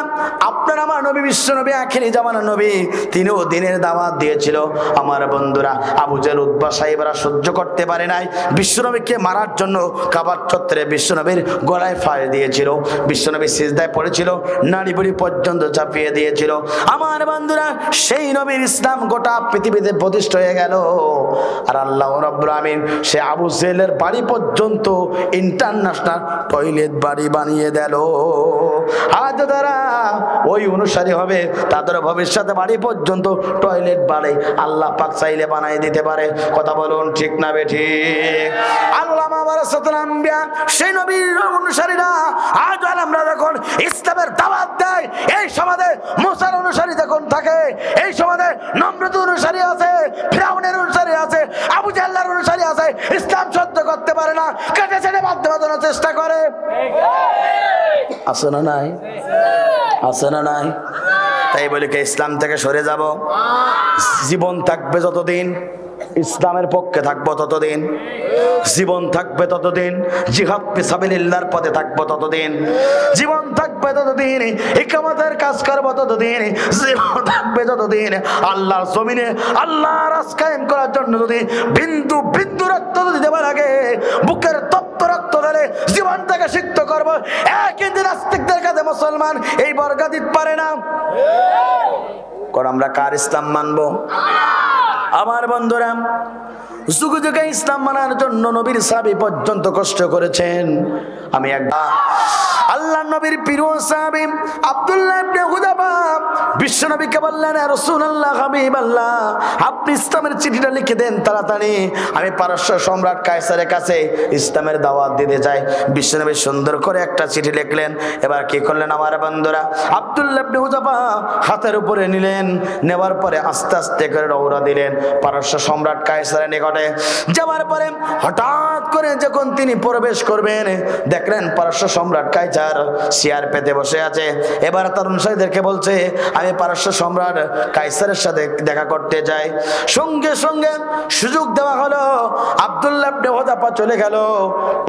আপনার আমার নবী, বিশ্ব নবী, আখেরি জামানার নবী, তিনিও দিনের দাওয়াত দিয়েছিল। আমার বন্ধুরা, আবু জেহেল, উতবা সাহেবরা সহ্য করতে পারে নাই। বিশ্বনবীকে মারার জন্য কাবার চত্বরে বিশ্বনবীর গলায় ফাঁস দিয়েছিল। বিশ্বনবী সিজদায় পড়েছিল, নাড়ি বুড়ি পর্যন্ত চাপিয়ে দিয়েছিল। আমার বন্ধুরা, সেই নবীর ইসলাম গোটা পৃথিবীতে প্রতিষ্ঠা হয়ে গেল। আর আল্লাহ রাব্বুল আমিন সে আবু জেহেলের বাড়ি পর্যন্ত ইন্টারন্যাশনাল টয়লেট বাড়ি বানিয়ে দিল। আজ তারা ওই অনুসারী হবে, তাদের ভবিষ্যতে বাড়ি পর্যন্ত টয়লেট বাড়ে আল্লাহ পাক চাইলে বানাই দিতে পারে। কথা বলুন ঠিক না বেঠিক? আল্লামা ওয়ারাসাতুল আম্বিয়া, সেই নবীর অনুসারীরা আজ আমরা যখন ইসলামের দাওয়াত দেয়, এই সমাজে মুসার অনুসারী যখন থাকে, এই সমাজে নমরুদ অনুসারী আছে, ফিরাউনের অনুসারী আছে, আবু জাহলের অনুসারী আছে, ইসলাম সহ্য করতে পারে না, কেটে ছেড়ে বাধ্য বাঁধানোর চেষ্টা করে। আছে না নাই? আছে না নাই? তাই বলে কি ইসলাম থেকে সরে যাব? জীবন থাকবে যতদিন ইসলামের পক্ষে থাকবো ততদিন, জীবন থাকবে ততদিন জিহাদ ফিসাবিলিল্লাহর পথে থাকবো ততদিন, জীবন থাকবে ততদিন ইকামতের কাজ করবো ততদিন, জীবন থাকবে ততদিন আল্লাহর জমিনে আল্লাহর রাজ কায়েম করার জন্য যদি বিন্দু বিন্দু রক্ত দিতে লাগে, বুকের তপ্ত রক্ত ঢেলে জীবনটাকে সিক্ত করবো। কিন্তু নাস্তিকদের কাছে মুসলমান এই বর্গা দিতে পারে না। আমরা কার ইসলাম মানবো? আমার বন্ধুরা, যুগে যুগে ইসলাম মানার জন্য নবীর সাহাবী পর্যন্ত কষ্ট করেছেন। আমি একবার আল্লাহর নবীর প্রিয় সাহাবী আব্দুল্লাহ ইবনে হুযাফা বিশ্ব নবীকে বললেন, ইয়া রাসূলুল্লাহ, হাবিবাল্লাহ, আপনি ইসলামের চিঠিটা লিখে দেন তাড়াতাড়ি, আমি পারস্য সম্রাট কায়সারের কাছে ইসলামের দাওয়াত দিতে যাই। বিশ্ব নবী সুন্দর করে একটা চিঠি লিখলেন। এবার কি করলেন আমার বন্ধুরা? আব্দুল্লাহ ইবনে হুযাফা হাতের উপরে নিলেন, নেওয়ার পরে আস্তে আস্তে করে রওনা দিলেন পারস্য সম্রাট কায়সারের নিকটে। যাওয়ার পরে হঠাৎ করে যখন তিনি প্রবেশ করবেন, দেখলেন পারস্য সম্রাট কায়সার চেয়ার পেতে বসে আছে। এবার তার অনুসারীদেরকে বলছে, আমি পারস্য সম্রাট কায়সারের সাথে দেখা করতে যাই। সঙ্গে সঙ্গে সুযোগ দেওয়া হলো, আব্দুল্লাহ ইবনে হুযাফা চলে গেল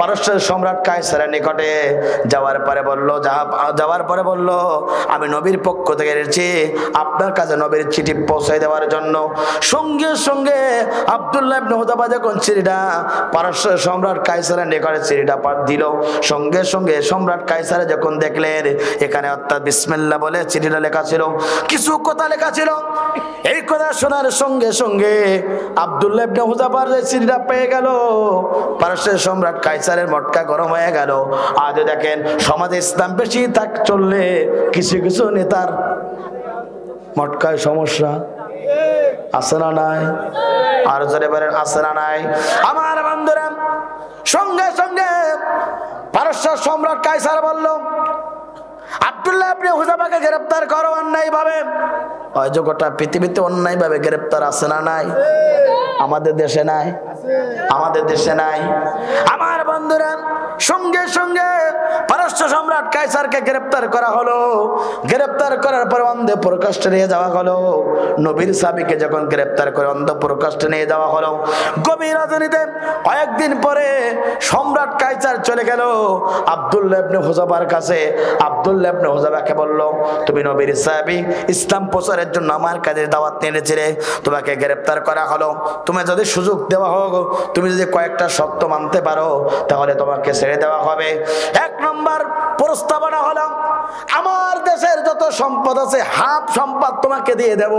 পারস্য সম্রাট কায়সারের নিকটে। যাওয়ার পরে বলল, আমি নবীর পক্ষ থেকে এসেছি আপনার কাছে নবীর চিঠি পৌঁছে দেওয়ার জন্য। সঙ্গে সঙ্গে আব্দুল্লাহ ইবনে হুযাফা যখন চিঠিটা পারস্য সম্রাট কায়সারের নিকটে চিঠিটা দিল, সঙ্গে সঙ্গে সম্রাট কায়সার যখন দেখলেন এখানে অর্থাৎ বিসমিল্লাহ বলে চিঠিটা লেখা ছিল, কিছু কথা লেখা ছিল। এই কথা শোনার সঙ্গে সঙ্গে আব্দুল্লাহ ইবনে হুযাফার যে চিঠিটা পেয়ে গেল, পারস্যের সম্রাট কায়সারের মটকা গরম হয়ে গেল। আজ দেখেন সমাজে ইসলাম বেশি থাক চললে কিছু কিছু নেতার মটকায় সমস্যা আছে না নাই? আর জোরে বলেন আছে না নাই? আমার বন্ধুরা, সঙ্গে সঙ্গে পারস্য সম্রাট কায়সার বলল, আব্দুল্লাহ ইবনে হুযাফাকে গ্রেফতার করো অন্যায় ভাবে। ওই যে গোটা পৃথিবীতে অন্যায় ভাবে গ্রেফতার আছে না নাই? আমাদের দেশে নাই? আমাদের দেশে নাই? আমার বন্ধুরা, সঙ্গে সঙ্গে পারস্য সম্রাট কায়সারকে গ্রেফতার করা হলো। গ্রেফতার করার পর অন্ধ প্রকাশ্যে নিয়ে যাওয়া হলো। নবীর সাহাবীকে যখন গ্রেফতার করে অন্ধ প্রকাশ্যে নিয়ে যাওয়া হলো, গভীর রজনীতে কয়েকদিন পরে সম্রাট কায়সার চলে গেল আব্দুল্লাহ ইবনে হুযাফার কাছে। আব্দুল্লাহ ইবনে হুযাফাকে বলল, তুমি নবীর সাহাবী, ইসলাম প্রচারের জন্য আমার কাছে দাওয়াত এনেছিলে, তোমাকে গ্রেফতার করা হলো। তুমি যদি সুযোগ দেওয়া হোক, তুমি যদি কয়েকটা শর্ত মানতে পারো, তাহলে তোমাকে ছেড়ে দেওয়া হবে। এক নম্বর প্রস্তাবনা হলো, আমার দেশের যত সম্পদ আছে হাফ সম্পদ তোমাকে দিয়ে দেব,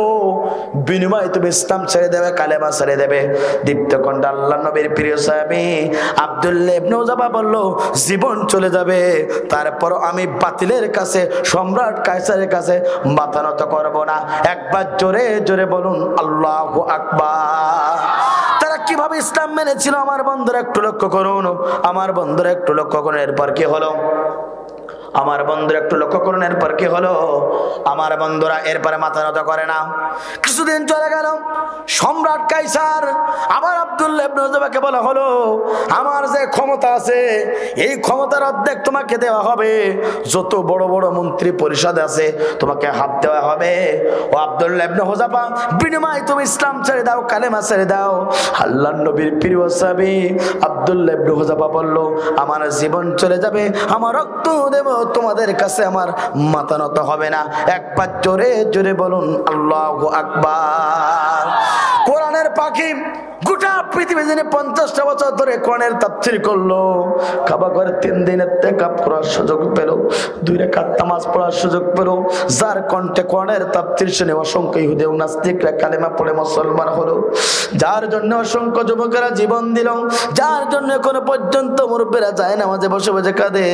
বিনিময়ে তুমি ইসলাম ছেড়ে দেবে, কালেমা ছেড়ে দেবে। দীপ্ত কণ্ঠে আল্লাহর নবীর প্রিয় সাহাবী আব্দুল্লাহ ইবনে হুযাফা বলল, জীবন চলে যাবে, তারপর আমি বাতিলের কাছে, সম্রাট কায়সারের কাছে মাথা নত করব না। একবার জোরে জোরে বলুন আল্লাহু আকবার। তারা কিভাবে ইসলাম মেনেছিল আমার বন্ধুরা একটু লক্ষ্য করুন, আমার বন্ধুরা একটু লক্ষ্য করুন। এরপর কি হলো? আমার বন্ধুরা একটু লক্ষ্য করুন, এরপর কি হলো? আমার বন্ধুরা এরপরে মাথা নত করে না। কিছুদিন চলে গেল, সম্রাট কাইসার আবার আব্দুল্লাহ ইবনে উতবাকে বলা হলো, আমার যে ক্ষমতা আছে এই ক্ষমতার অর্ধেক তোমাকে দেওয়া হবে, যত বড় বড় মন্ত্রী পরিষদ আছে তোমাকে হাত দেওয়া হবে। ও আব্দুল্লাহ ইবনে হুযাফা, বিনিময়ে তুমি ইসলাম ছেড়ে দাও, কালেমা ছেড়ে দাও। আল্লাহর নবীর প্রিয় সাহাবী আব্দুল্লাহ ইবনে হুযাফা বলল, আমার জীবন চলে যাবে, আমার রক্ত দেব, তোমাদের কাছে আমার মাথা নত হবে না। একবার জোরে জোরে বলুন আল্লাহু আকবার। কোরআনের পাখি গোটা পৃথিবী জুড়ে 50টা বছর ধরে কোরআনের তাফসীর করলো, কাবা ঘরে 3 দিনের ইতিকাফ করার সুযোগ পেল, 2 রাকাত নামাজ পড়ার সুযোগ পেল, যার কণ্ঠে কোরআনের তাফসীর শুনে অসংখ্য ইহুদি ও নাস্তিকরা কালেমা পড়ে মুসলমান হলো, যার জন্য অসংখ্য যুবকেরা জীবন দিল, যার জন্য এখনো পর্যন্ত মুরব্বীরা যায় না মাঝে বসে বসে কাঁদে,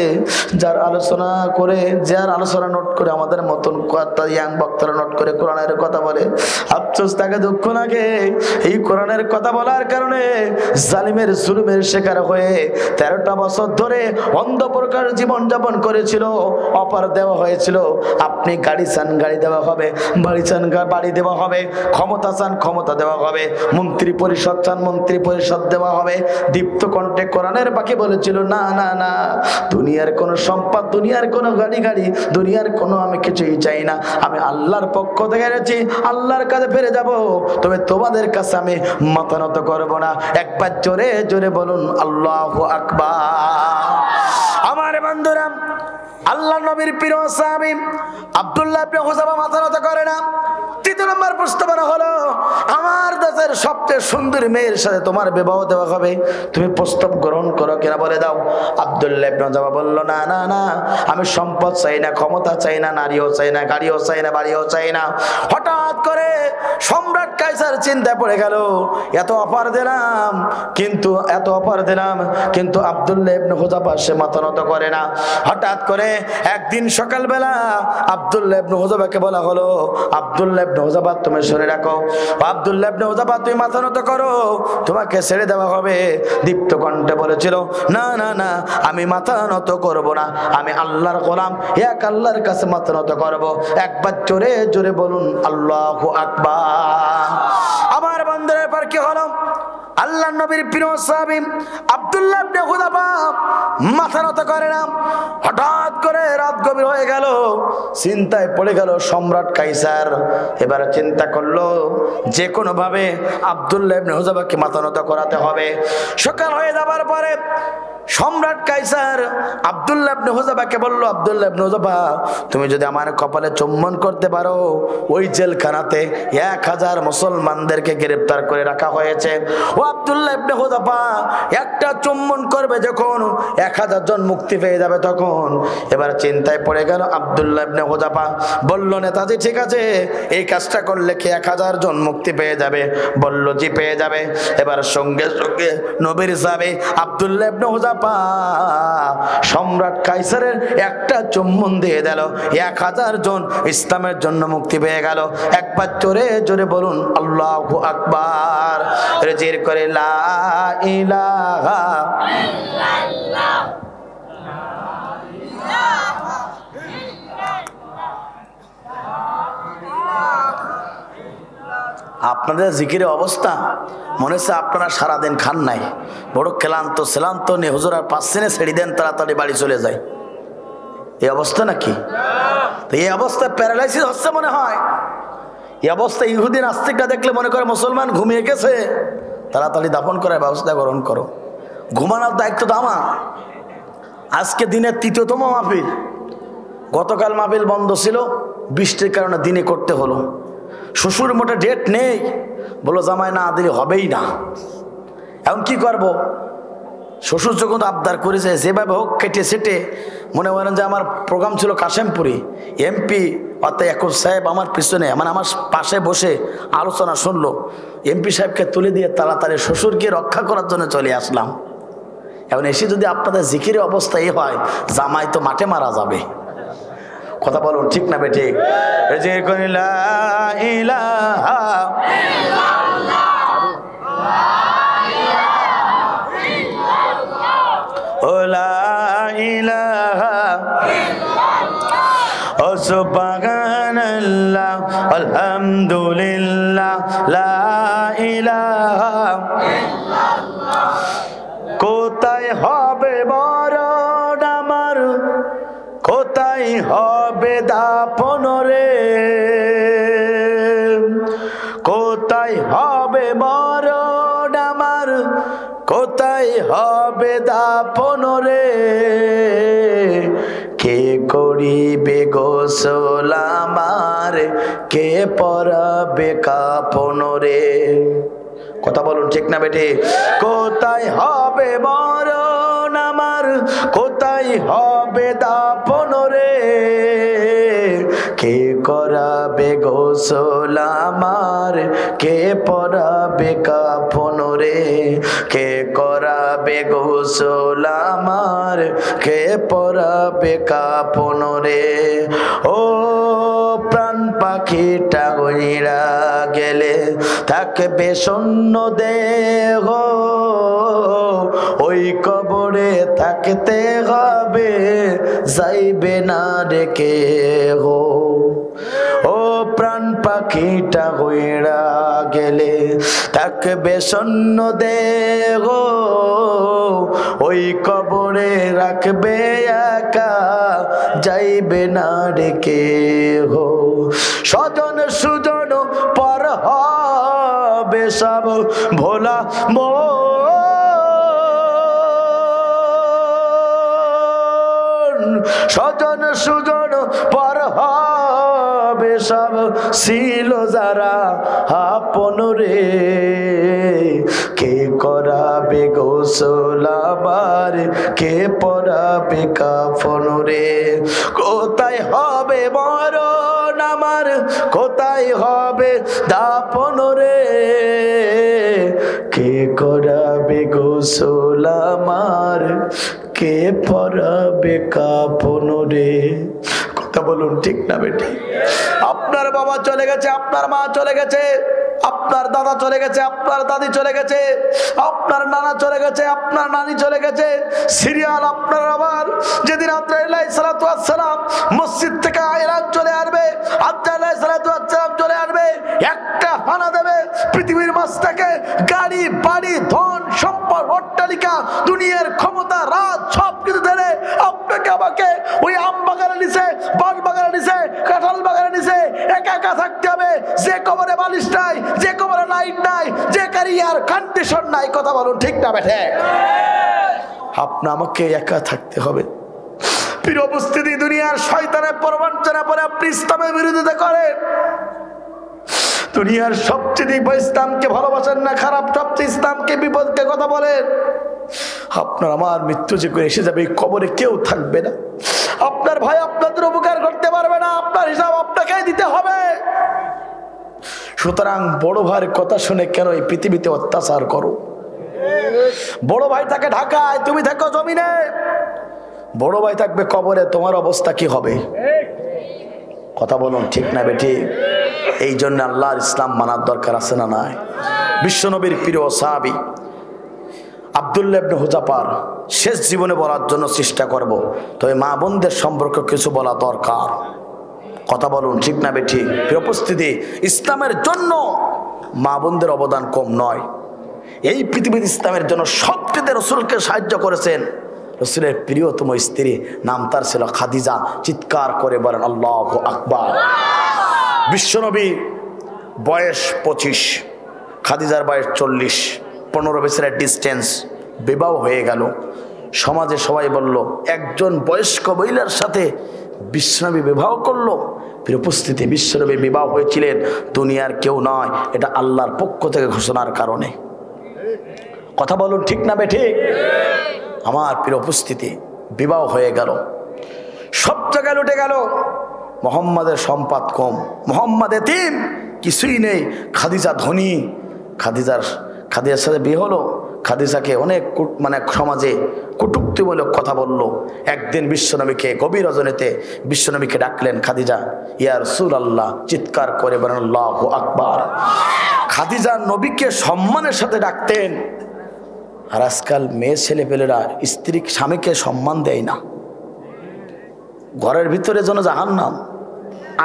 যার আলোচনা করে, যার আলোচনা নোট করে আমাদের মতন ইয়াং বক্তারা নোট করে কোরআনের কথা বলে, আফসোস থাকে, দুঃখ লাগে। এই কোরআনের কথা বলার কারণে জালিমের জুলুমের শিকার হয়ে 13টা বছর ধরে অন্ধ প্রকার জীবন যাপন করেছিল, অফার দেওয়া হয়েছিল, আপনি গাড়ি চান গাড়ি দেওয়া হবে, বাড়ি চান বাড়ি দেওয়া হবে, ক্ষমতা চান ক্ষমতা দেওয়া হবে, মন্ত্রী পরিষদ চান মন্ত্রী পরিষদ দেওয়া হবে। দীপ্ত কণ্ঠে কোরআনের পাখি বলেছিল, না না না, দুনিয়ার কোনো সম্পদ, দুনিয়ার কোনো গাড়ি দুনিয়ার কোনো আমি কিছুই চাই না, আমি আল্লাহর পক্ষ থেকে এনেছি, আল্লাহর কাছে ফিরে যাব, তবে তোমাদের কাছে আমি মাথা নত করব না। একবার জোরে জোরে বলুন আল্লাহু আকবার। আমার বন্ধুরা, আল্লাহ নবীর প্রিয় সাহাবী আব্দুল্লাহ ইবনে হুযাফা মাথা নত করে না। 3 নম্বর প্রস্তাবনা হলো, আমার দেশের সবচেয়ে সুন্দরী মেয়ের সাথে তোমার বিবাহ দেওয়া হবে, তুমি প্রস্তাব গ্রহণ করো কিনা বলে দাও। আব্দুল্লাহ ইবনে হুযাফা বলল, না না না, আমি সম্পদ চাই না, ক্ষমতা চাই না, নারীও চাই না, গাড়িও চাই না, বাড়িও চাই না। হঠাৎ করে সম্রাট কাইসার চিন্তায় পড়ে গেল, এত অফার দিলাম কিন্তু আব্দুল্লাহ ইবনে হুযাফা সে মাথা নত করে না। হঠাৎ করে একদিন সকালবেলা আব্দুল্লাহ ইবনে হুযাফাকে বলা হলো, আব্দুল্লাহ ইবনে হুযাফা তুমি শুনে রাখো, আব্দুল্লাহ ইবনে হুযাফা তুমি মাথা নত করো, তোমাকে ছেড়ে দেওয়া হবে। দীপ্ত কণ্ঠে বলেছিল, না না না, আমি মাথা নত করব না, আমি আল্লাহর গোলাম, এক আল্লাহর কাছে মাথা নত করব। একবার জোরে জোরে বলুন আল্লাহু আকবার। আমার বন্ধুদের পর কি হলো? আল্লাহর নবীর প্রিয় সাহাবী আব্দুল্লাহ ইবনে হুযাফা মাথা নত করে না। হঠাৎ করে রাত গভীর হয়ে গেল, চিন্তায় পড়ে গেল সম্রাট কাইসার। এবার চিন্তা করলো যে কোনো ভাবে আব্দুল্লাহ ইবনে হুযাফাকে মাথা নত করাতে হবে। সকাল হয়ে যাবার পরে সম্রাট কাইসার আব্দুল্লাহ ইবনে হুযাফাকে বলল, আব্দুল্লাহ ইবনে হুযাফা, তুমি যদি আমার কপালে চুম্বন করতে পারো, ওই জেলখানাতে 1000 মুসলমানদেরকে গ্রেফতার করে রাখা হয়েছে। ও আব্দুল্লাহ ইবনে হুযাফা, একটা চুম্বন করবে যখন 1000 জন মুক্তি পেয়ে যাবে তখন। এবার চিন্তায় পড়ে গেল আব্দুল্লাহ ইবনে হুযাফা, বলল, নেতাজি ঠিক আছে, এই কাজটা করলে কি 1000 জন মুক্তি পেয়ে যাবে? বলল, জি পেয়ে যাবে। এবার সঙ্গে সঙ্গে নবীর সাহাবী আব্দুল্লাহ ইবনে হুযাফা সম্রাট কাইসারের একটা চুম্বন দিয়ে দিল, 1000 জন ইসলামের জন্য মুক্তি পেয়ে গেল। একবার জোরে জোরে বলুন আল্লাহু আকবার। রেজির করে লা ইলাহা ইল্লাল্লাহ। আপনাদের জিকিরের অবস্থা মনে হচ্ছে আপনারা সারাদিন খান নাই, বড় ক্লান্ত নিয়ে হুজুর আর 5 দিনে ছেড়ে দেন, তাড়াতাড়ি বাড়ি চলে যায়, এই অবস্থা নাকি? তো এই অবস্থায় প্যারালাইসিস হচ্ছে মনে হয়। এই অবস্থায় ইহুদি নাস্তিকরা দেখলে মনে করে মুসলমান ঘুমিয়ে গেছে, তাড়াতাড়ি দাফন করার ব্যবস্থা গ্রহণ করো। ঘুমানোর দায়িত্ব তো আমার। আজকে দিনের 3য়তম মাহফিল, গতকাল মাহফিল বন্ধ ছিল, বৃষ্টির কারণে দিনে করতে হলো। শ্বশুর মোটে ডেট নেই, বলো জামাই না দিলে হবেই না। এখন কি করব? শ্বশুর যখন আবদার করেছে, যেভাবে হোক কেটে সেটে, মনে করেন যে আমার প্রোগ্রাম ছিল কাশেমপুরে, এমপি অর্থাৎ ইয়াকুব সাহেব আমার পিছনে, মানে আমার পাশে বসে আলোচনা শুনলো। এমপি সাহেবকে তুলে দিয়ে তাড়াতাড়ি শ্বশুরকে রক্ষা করার জন্য চলে আসলাম। এখন এসে যদি আপনাদের জিকিরের অবস্থা এই হয়, জামাই তো মাঠে মারা যাবে। কথা বলুন ঠিক না বে ঠিক? যে লা ইলাহা ইল্লাল্লাহ, লা ইলাহা ইল্লাল্লাহ। সুবহানাল্লাহ আলহামদুলিল্লাহ লা ইলাহা ইল্লাল্লাহ। কোথায় হবে মরণ আমার, কোথায় হবে দাফন রে, কোথায় হবে মরণ আমার, কোথায় হবে দাফন রে, কে করিবে গোসল আমার, কে পরাবে কাফন রে। কথা বলুন ঠিক না বেটি? কোথায় হবে মরণ আমার, কোথায় হবে দাফন রে, কে করাবে গোসল আমার, কে পরাবে কাফন রে, কে করাবে গোসল আমার, কে পরাবে কাফন রে। ও প্রাণ পাখিটা উইরা গেলে থাকবে শূন্য দেহ, ওই কবরে থাকতে হবে, যাইবে না রেখে গো। ও প্রাণ পাখিটা উইরা গেলে থাকবে শূন্য দেহ, ওই কবরে রাখবে একা, যাইবে না রেখে গো। স্বজন সুজন পর হবে সব ভোলা মন, স্বজন সুজন পর হবে সব ছিল যারা আপন রে, কে করাবে গোসল আমার, কে পরাবে কাফন রে। কোথায় হবে মরণ আমার, কোথায় হবে দাফন রে, কে করাবে গোসল আমার, কে পরাবে কাফন রে। কথা বলুন ঠিক না বেটি? আপনার বাবা চলে গেছে, আপনার মা চলে গেছে, আপনার দাদা চলে গেছে, আপনার দাদি চলে গেছে, আপনার নানা চলে গেছে, আপনার নানি চলে গেছে। সিরিয়াল আপনার আবার যেদিন আজরাইল আলাইহিস সালাম মসজিদ থেকে এলান চলে আসবে, আজরাইল আলাইহিস সালাম চলে আসবে, একটা হানা দেবে, পৃথিবীর মাঝ থেকে গাড়ি বাড়ি ধন সম্পদ অট্টালিকা দুনিয়ার ক্ষমতা রাজ সব কিছু ধরে আপনাকে আমাকে ওই আম বাগানে নিচে, বাঁশ বাগানে নিচে, কাঁঠাল বাগানে নিচে একা একা থাকতে হবে, যে কবরে বালিশ নাই, যে কবরে লাইট নাই, যে ক্যারিয়ার কন্ডিশন নাই। কথা বলুন ঠিক না বেঠে? আপনি আমাকে একা থাকতে হবে। প্রিয় উপস্থিতি, দুনিয়ার শয়তানের প্রবঞ্চনা পরে আপনি ইসলামের বিরোধিতা করেন, দুনিয়ার সবচেয়ে ইসলামকে ভালোবাসেন না, খারাপ সবচেয়ে ইসলামকে বিপদকে কথা বলেন। আপনার আমার মৃত্যু যে করে এসে যাবে, এই কবরে কেউ থাকবে না, আপনার ভাই আপনাদের উপকার করতে পারবে না, আপনার হিসাব আপনাকেই দিতে হবে। সুতরাং বড় ভাইয়ের কথা শুনে কেন এই পৃথিবীতে অত্যাচার করো? বড় ভাই থাকে ঢাকায়, তুমি থাকো জমিনে, বড় ভাই থাকবে কবরে, তোমার অবস্থা কি হবে? কথা বলুন ঠিক না বেটি? এই জন্য আল্লাহর ইসলাম মানার দরকার আছে না নাই? বিশ্বনবীর প্রিয় সাহাবী আব্দুল্লাহ ইবনে হুযাফার শেষ জীবনে বলার জন্য চেষ্টা করব, তবে মা বোনদের সম্পর্কে কিছু বলা দরকার। কথা বলুন ঠিক না বেটি? প্রিয় উপস্থিতি, ইসলামের জন্য মা বোনদের অবদান কম নয়। এই পৃথিবীর ইসলামের জন্য সবচেয়ে রসুলকে সাহায্য করেছেন রসুলের প্রিয়তম স্ত্রী, নাম তার ছিল খাদিজা। চিৎকার করে বলেন আল্লাহু আকবার। বিশ্বনবী বয়স 25, খাদিজার বয়স 40, 15 বছরের ডিস্টেন্স, বিবাহ হয়ে গেল। সমাজে সবাই বলল একজন বয়স্ক মহিলার সাথে বিশ্বনবী বিবাহ করলো। প্রিয় উপস্থিতি, বিশ্বনবী বিবাহ হয়েছিলেন দুনিয়ার কেউ নয়, এটা আল্লাহর পক্ষ থেকে ঘোষণার কারণে। কথা বলুন ঠিক না বেঠিক? আমার প্রিয় উপস্থিতি, বিবাহ হয়ে গেল, সব জায়গায় লুটে গেল। মোহাম্মদের সম্পদ কম, মোহাম্মদ এতিম, কিছুই নেই। খাদিজা ধনী, খাদিজার সাথে বিয়ে হলো। খাদিজাকে অনেক সমাজে কটূক্তিমূলক কথা বলল। একদিন বিশ্বনবীকে গভীর রজনীতে বিশ্বনবীকে ডাকলেন, খাদিজা, ইয়া রাসূলুল্লাহ, চিৎকার করে বলেন আল্লাহু আকবার। খাদিজা নবীকে সম্মানের সাথে ডাকতেন। আর আজকাল মেয়ে ছেলেপেলেরা স্ত্রী স্বামীকে সম্মান দেয় না, ঘরের ভিতরে যেন জাহান্নাম।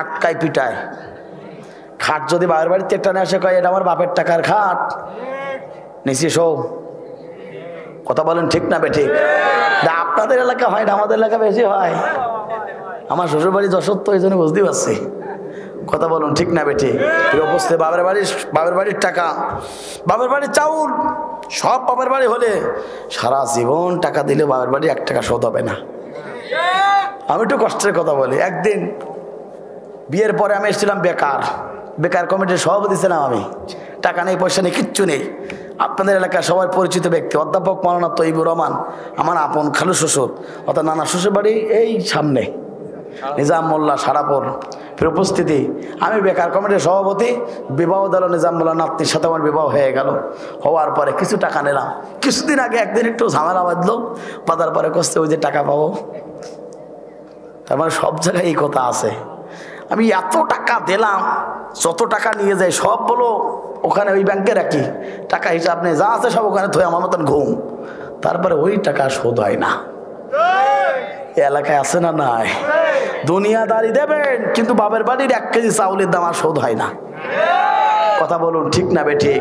আটকায় পিটায়। খাট যদি বাবার বাড়িতে একটা নিয়ে আসে, কয় এটা আমার বাপের টাকার খাট, নিচে শো। কথা বলেন ঠিক না বেঠিক? আপনাদের এলাকা হয় না, আমাদের এলাকা বেশি হয়। আমার শ্বশুর বাড়ি যশোর, তো এই জন্য বুঝতেই পারছি। কথা বলুন ঠিক না বেঠিক? অবস্থায় বাবার বাড়ির টাকা, বাবার বাড়ির চাউল সব বাবার বাড়ি হলে সারা জীবন টাকা দিলে বাবার বাড়ি 1 টাকা শোধ হবে না। আমি একটু কষ্টের কথা বলি। একদিন বিয়ের পরে আমি এসেছিলাম বেকার কমিটির সভাপতি ছিলাম আমি। টাকা নেই, পয়সা নেই, কিচ্ছু নেই। আপনাদের এলাকার সবার পরিচিত ব্যক্তি অধ্যাপক মাওলানা তৈবুর রহমান, আমার আপন খালু শ্বশুর, অর্থাৎ নানা শ্বশুর বাড়ি এই সামনে, নিজাম মোল্লা সারাপুর। উপস্থিতি, আমি বেকার কমিটির সভাপতি। বিবাহ দল নিজাম মোল্লা নাতনির সাথে আমার বিবাহ হয়ে গেল। হওয়ার পরে কিছু টাকা নিলাম। কিছুদিন আগে একদিন একটু ঝামেলা বাঁধলো, বাঁধার পরে কষ্ট ওই যে টাকা পাবো। তার মানে সব জায়গায় এই কথা আছে। আমি এত টাকা দিলাম, যত টাকা নিয়ে যাই সব বলো ওখানে ওই ব্যাংকে রাখি, টাকা হিসাব নেই, যা আছে সব ওখানে থই, আমার মতন ঘুম। তারপরে ওই টাকা শোধ হয় না। এলাকায় আছে না নাই? দুনিয়াদারি দেবেন, কিন্তু বাবার বাড়ির 1 কেজি চাউলের দাম আর শোধ হয় না। কথা বলুন ঠিক না বেঠিক?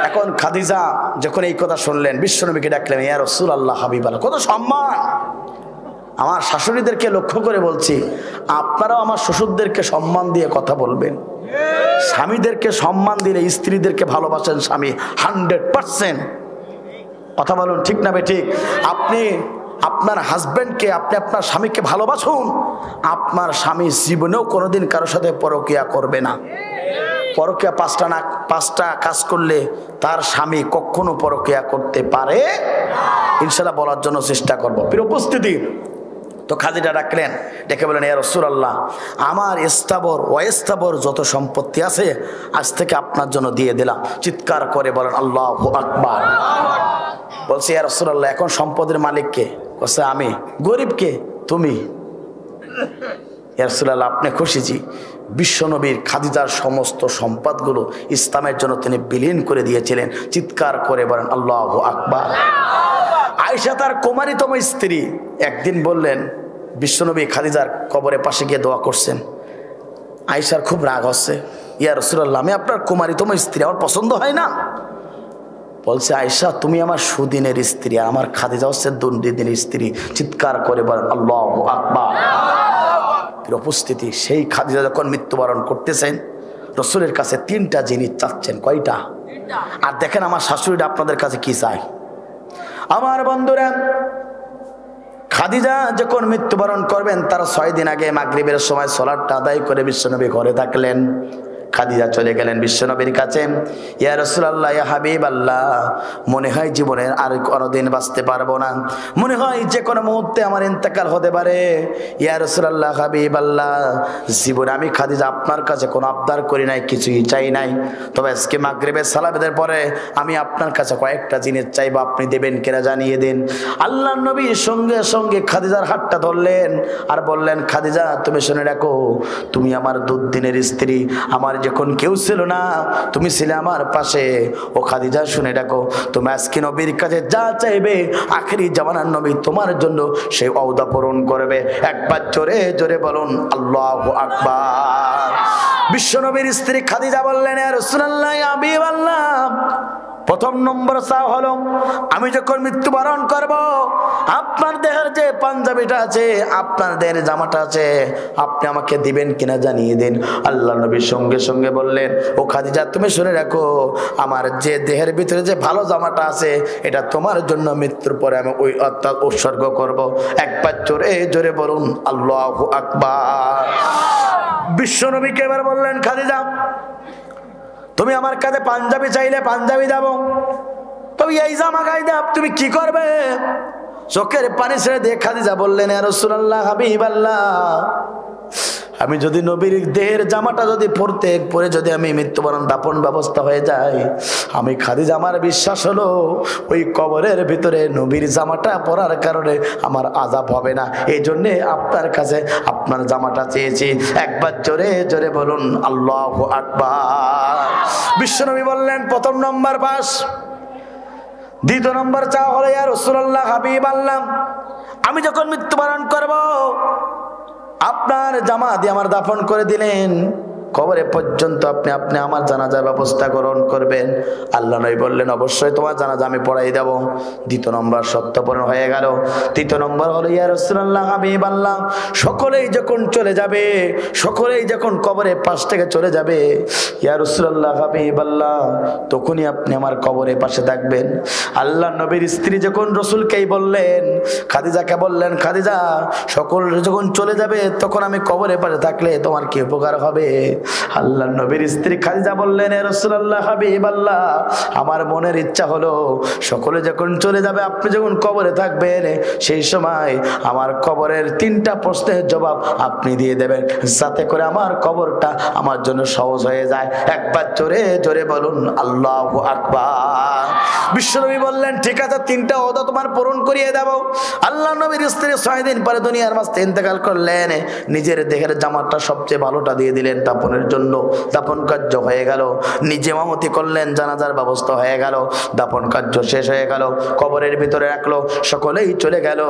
এখন খাদিজা যখন এই কথা শুনলেন, বিশ্বনবীকে ডাকলেন, ইয়া রাসূলুল্লাহ হাবিবাল্লাহ। কত সম্মান! আমার শাশুড়িদেরকে লক্ষ্য করে বলছি, আপনারাও আমার শ্বশুরদেরকে সম্মান দিয়ে কথা বলবেন। স্বামীদেরকে সম্মান দিলে স্ত্রীদেরকে ভালোবাসেন স্বামী 100%। কথা বলুন ঠিক না বেঠিক? আপনি আপনার হাজব্যান্ডকে, আপনি আপনার স্বামীকে ভালোবাসুন, আপনার স্বামী জীবনেও কোনোদিন কারোর সাথে পরকীয়া করবে না। পরকীয়া 5টা কাজ করলে তার স্বামী কখনো পরকীয়া করতে পারে ইনশাআল্লাহ বলার জন্য চেষ্টা করব। প্রিয় উপস্থিতি, তো খাদিজা ডাকলেন, ডেকে বলেন, ইয়া রাসূলুল্লাহ, আমার স্থাবর অস্থাবর যত সম্পত্তি আছে আজ থেকে আপনার জন্য দিয়ে দিলাম। চিৎকার করে বলেন আল্লাহু আকবার। বলছি, ইয়া রাসূলুল্লাহ, এখন সম্পদের মালিক কে? বলছে আমি। গরিব কে? তুমি। ইয়া রাসূলুল্লাহ, আপনি খুশি? জি। বিশ্বনবীর খাদিজার সমস্ত সম্পদগুলো ইসলামের জন্য তিনি বিলীন করে দিয়েছিলেন। চিৎকার করে বলেন আল্লাহু আকবার। আয়েশা তার কুমারীতম স্ত্রী একদিন বললেন, বিশ্বনবী খাদিজার কবরের পাশে গিয়ে দোয়া করছেন। আয়েশার খুব রাগ হচ্ছে, ইয়া রাসূলুল্লাহ, আমি আপনার কুমারীতম স্ত্রী, আমার পছন্দ হয় না। বলছে, আয়েশা তুমি আমার সুদিনের স্ত্রী, আর আমার খাদিজা হচ্ছে দুর্দিনের স্ত্রী। চিৎকার করে বলেন আল্লাহু আকবার। উপস্থিতি, সেই খাদিজা যখন মৃত্যুবরণ করতেছেন, রাসূলের কাছে 3টা জিনিস চাচ্ছেন। কয়টা? আর দেখেন আমার শাশুড়িটা আপনাদের কাছে কি চায়। আমার বন্ধুরা, খাদিজা যখন মৃত্যুবরণ করবেন তার 6 দিন আগে মাগরিবের সময় সালাতটা আদায় করে বিশ্বনবী ঘরে থাকলেন। খাদিজা চলে গেলেন বিশ্বনবীর কাছে, ইয়া রাসূলুল্লাহ, ইয়া হাবিবাল্লাহ, মনে হয় জীবনের আর কোনোদিন বাঁচতে পারবো না, মনে হয় যে কোনো মুহূর্তে আমার ইন্তেকাল হতে পারে। ইয়া রাসূলুল্লাহ, হাবিবাল্লাহ, জীবনে আমি খাদিজা আপনার কাছে কোনো আবদার করি নাই, কিছুই চাই নাই, তবে আজকে মাগরিবের সালাতের পরে আমি আপনার কাছে কয়েকটা জিনিস চাইবো, আপনি দেবেন কিনা জানিয়ে দিন। আল্লাহর নবী সঙ্গে সঙ্গে খাদিজার হাতটা ধরলেন আর বললেন, খাদিজা তুমি শুনে রাখো, তুমি আমার দুর্দিনের স্ত্রী, আমার যখন কেউ ছিল না তুমি ছিলে আমার পাশে। ও খাদিজা শুনে রাখো, তুমি আজকে নবীর কাছে যা চাইবে আখেরি জামানার নবী তোমার জন্য সেই ওয়াদা পূরণ করবে। একবার জোরে জোরে বলুন আল্লাহু আকবার। বিশ্ব নবীর স্ত্রী খাদিজা বললেন, ইয়া রাসূলুল্লাহ, ইয়া হাবিবাল্লাহ, প্রথম নম্বর চাওয়া হলো, আমি যখন মৃত্যুবরণ করব আপনার দেহের যে পাঞ্জাবিটা আছে, আপনার দেহের জামাটা আছে, আপনি আমাকে দিবেন কিনা জানিয়ে দিন। আল্লাহ নবী সঙ্গে সঙ্গে বললেন, ও খাদিজা তুমি শুনে রাখো, আমার যে দেহের ভিতরে যে ভালো জামাটা আছে এটা তোমার জন্য মৃত্যুর পরে আমি ওই অর্থাৎ উৎসর্গ করব। একবার জোরে জোরে বলুন আল্লাহু আকবার। বিশ্ব নবীকে এবার বললেন, খাদিজা তুমি আমার কাছে পাঞ্জাবি চাইলে পাঞ্জাবি দেব, তবে এই জামা গায়ে তুমি কি করবে? চোখের পানি ছেড়ে দিয়ে খাদিজা বললেন, ইয়া রাসূলুল্লাহ, হাবিবাল্লাহ, আমি যদি নবীর দেহের জামাটা যদি পরে যদি আমি মৃত্যুবরণ দাপন ব্যবস্থা হয়ে যায়, আমি খাদিজা আমার বিশ্বাস হলো ওই কবরের ভিতরে নবীর জামাটা পরার কারণে আমার আযাব হবে না, এই জন্যে আপনার কাছে আপনার জামাটা চেয়েছি। একবার জোরে জোরে বলুন আল্লাহু আকবার। বিশ্বনবী বললেন, প্রথম নম্বর পাস। দ্বিতীয় নম্বর চাওয়া হলো, ইয়া রাসূলুল্লাহ, হাবিবাল্লাহ, আমি যখন মৃত্যুবরণ করব আপনার জামা দিয়ে আমার দাফন করে দিলেন, কবরে পর্যন্ত আপনি আপনি আমার জানাজার ব্যবস্থা গ্রহণ করবেন। আল্লাহ নবী বললেন অবশ্যই তোমার জানাজা আমি পড়াই দেব। দ্বিতীয় নম্বর সত্য পূরণ হয়ে গেল। তৃতীয় নম্বর হলো ইয়া রাসূলুল্লাহ হাবিবাল্লাহ, সকলেই যখন চলে যাবে, সকলেই যখন কবরের পাশ থেকে চলে যাবে, ইয়া রাসূলুল্লাহ হাবিবাল্লাহ, তখনই আপনি আমার কবরের পাশে থাকবেন। আল্লাহ নবীর স্ত্রী যখন রাসূলকেই বললেন, খাদিজাকে বললেন, খাদিজা সকল যখন চলে যাবে তখন আমি কবরের পাশে থাকলে তোমার কি উপকার হবে? আল্লাহ নবীর স্ত্রী খাদিজা বললেন, এ রাসূলুল্লাহ হাবিবাল্লাহ, আমার মনের ইচ্ছা হলো সকলে যখন চলে যাবে আপনি যখন কবরে থাকবেন সেই সময় আমার কবরের 3টা প্রশ্নের জবাব আপনি দিয়ে দেবেন, যাতে করে আমার কবরটা আমার জন্য সহজ হয়ে যায়। একবার জোরে জোরে বলুন আল্লাহু আকবার। বিশ্বনবী বললেন ঠিক আছে, 3টা ওয়াদা তোমার পূরণ করিয়ে দেব। আল্লাহ নবীর স্ত্রী 6 দিন পরে দুনিয়ার মাঝে ইন্তেকাল করলেন। নিজের দেহের জামাটা সবচেয়ে ভালোটা দিয়ে দিলেন দাফনের জন্য। দাফন কার্য হয়ে গেল, নিজে ইমামতি করলেন, জানাজার ব্যবস্থা হয়ে গেল, দাফন কার্য শেষ হয়ে গেল, কবরের ভিতরে রাখলো, সকলেই চলে গেল।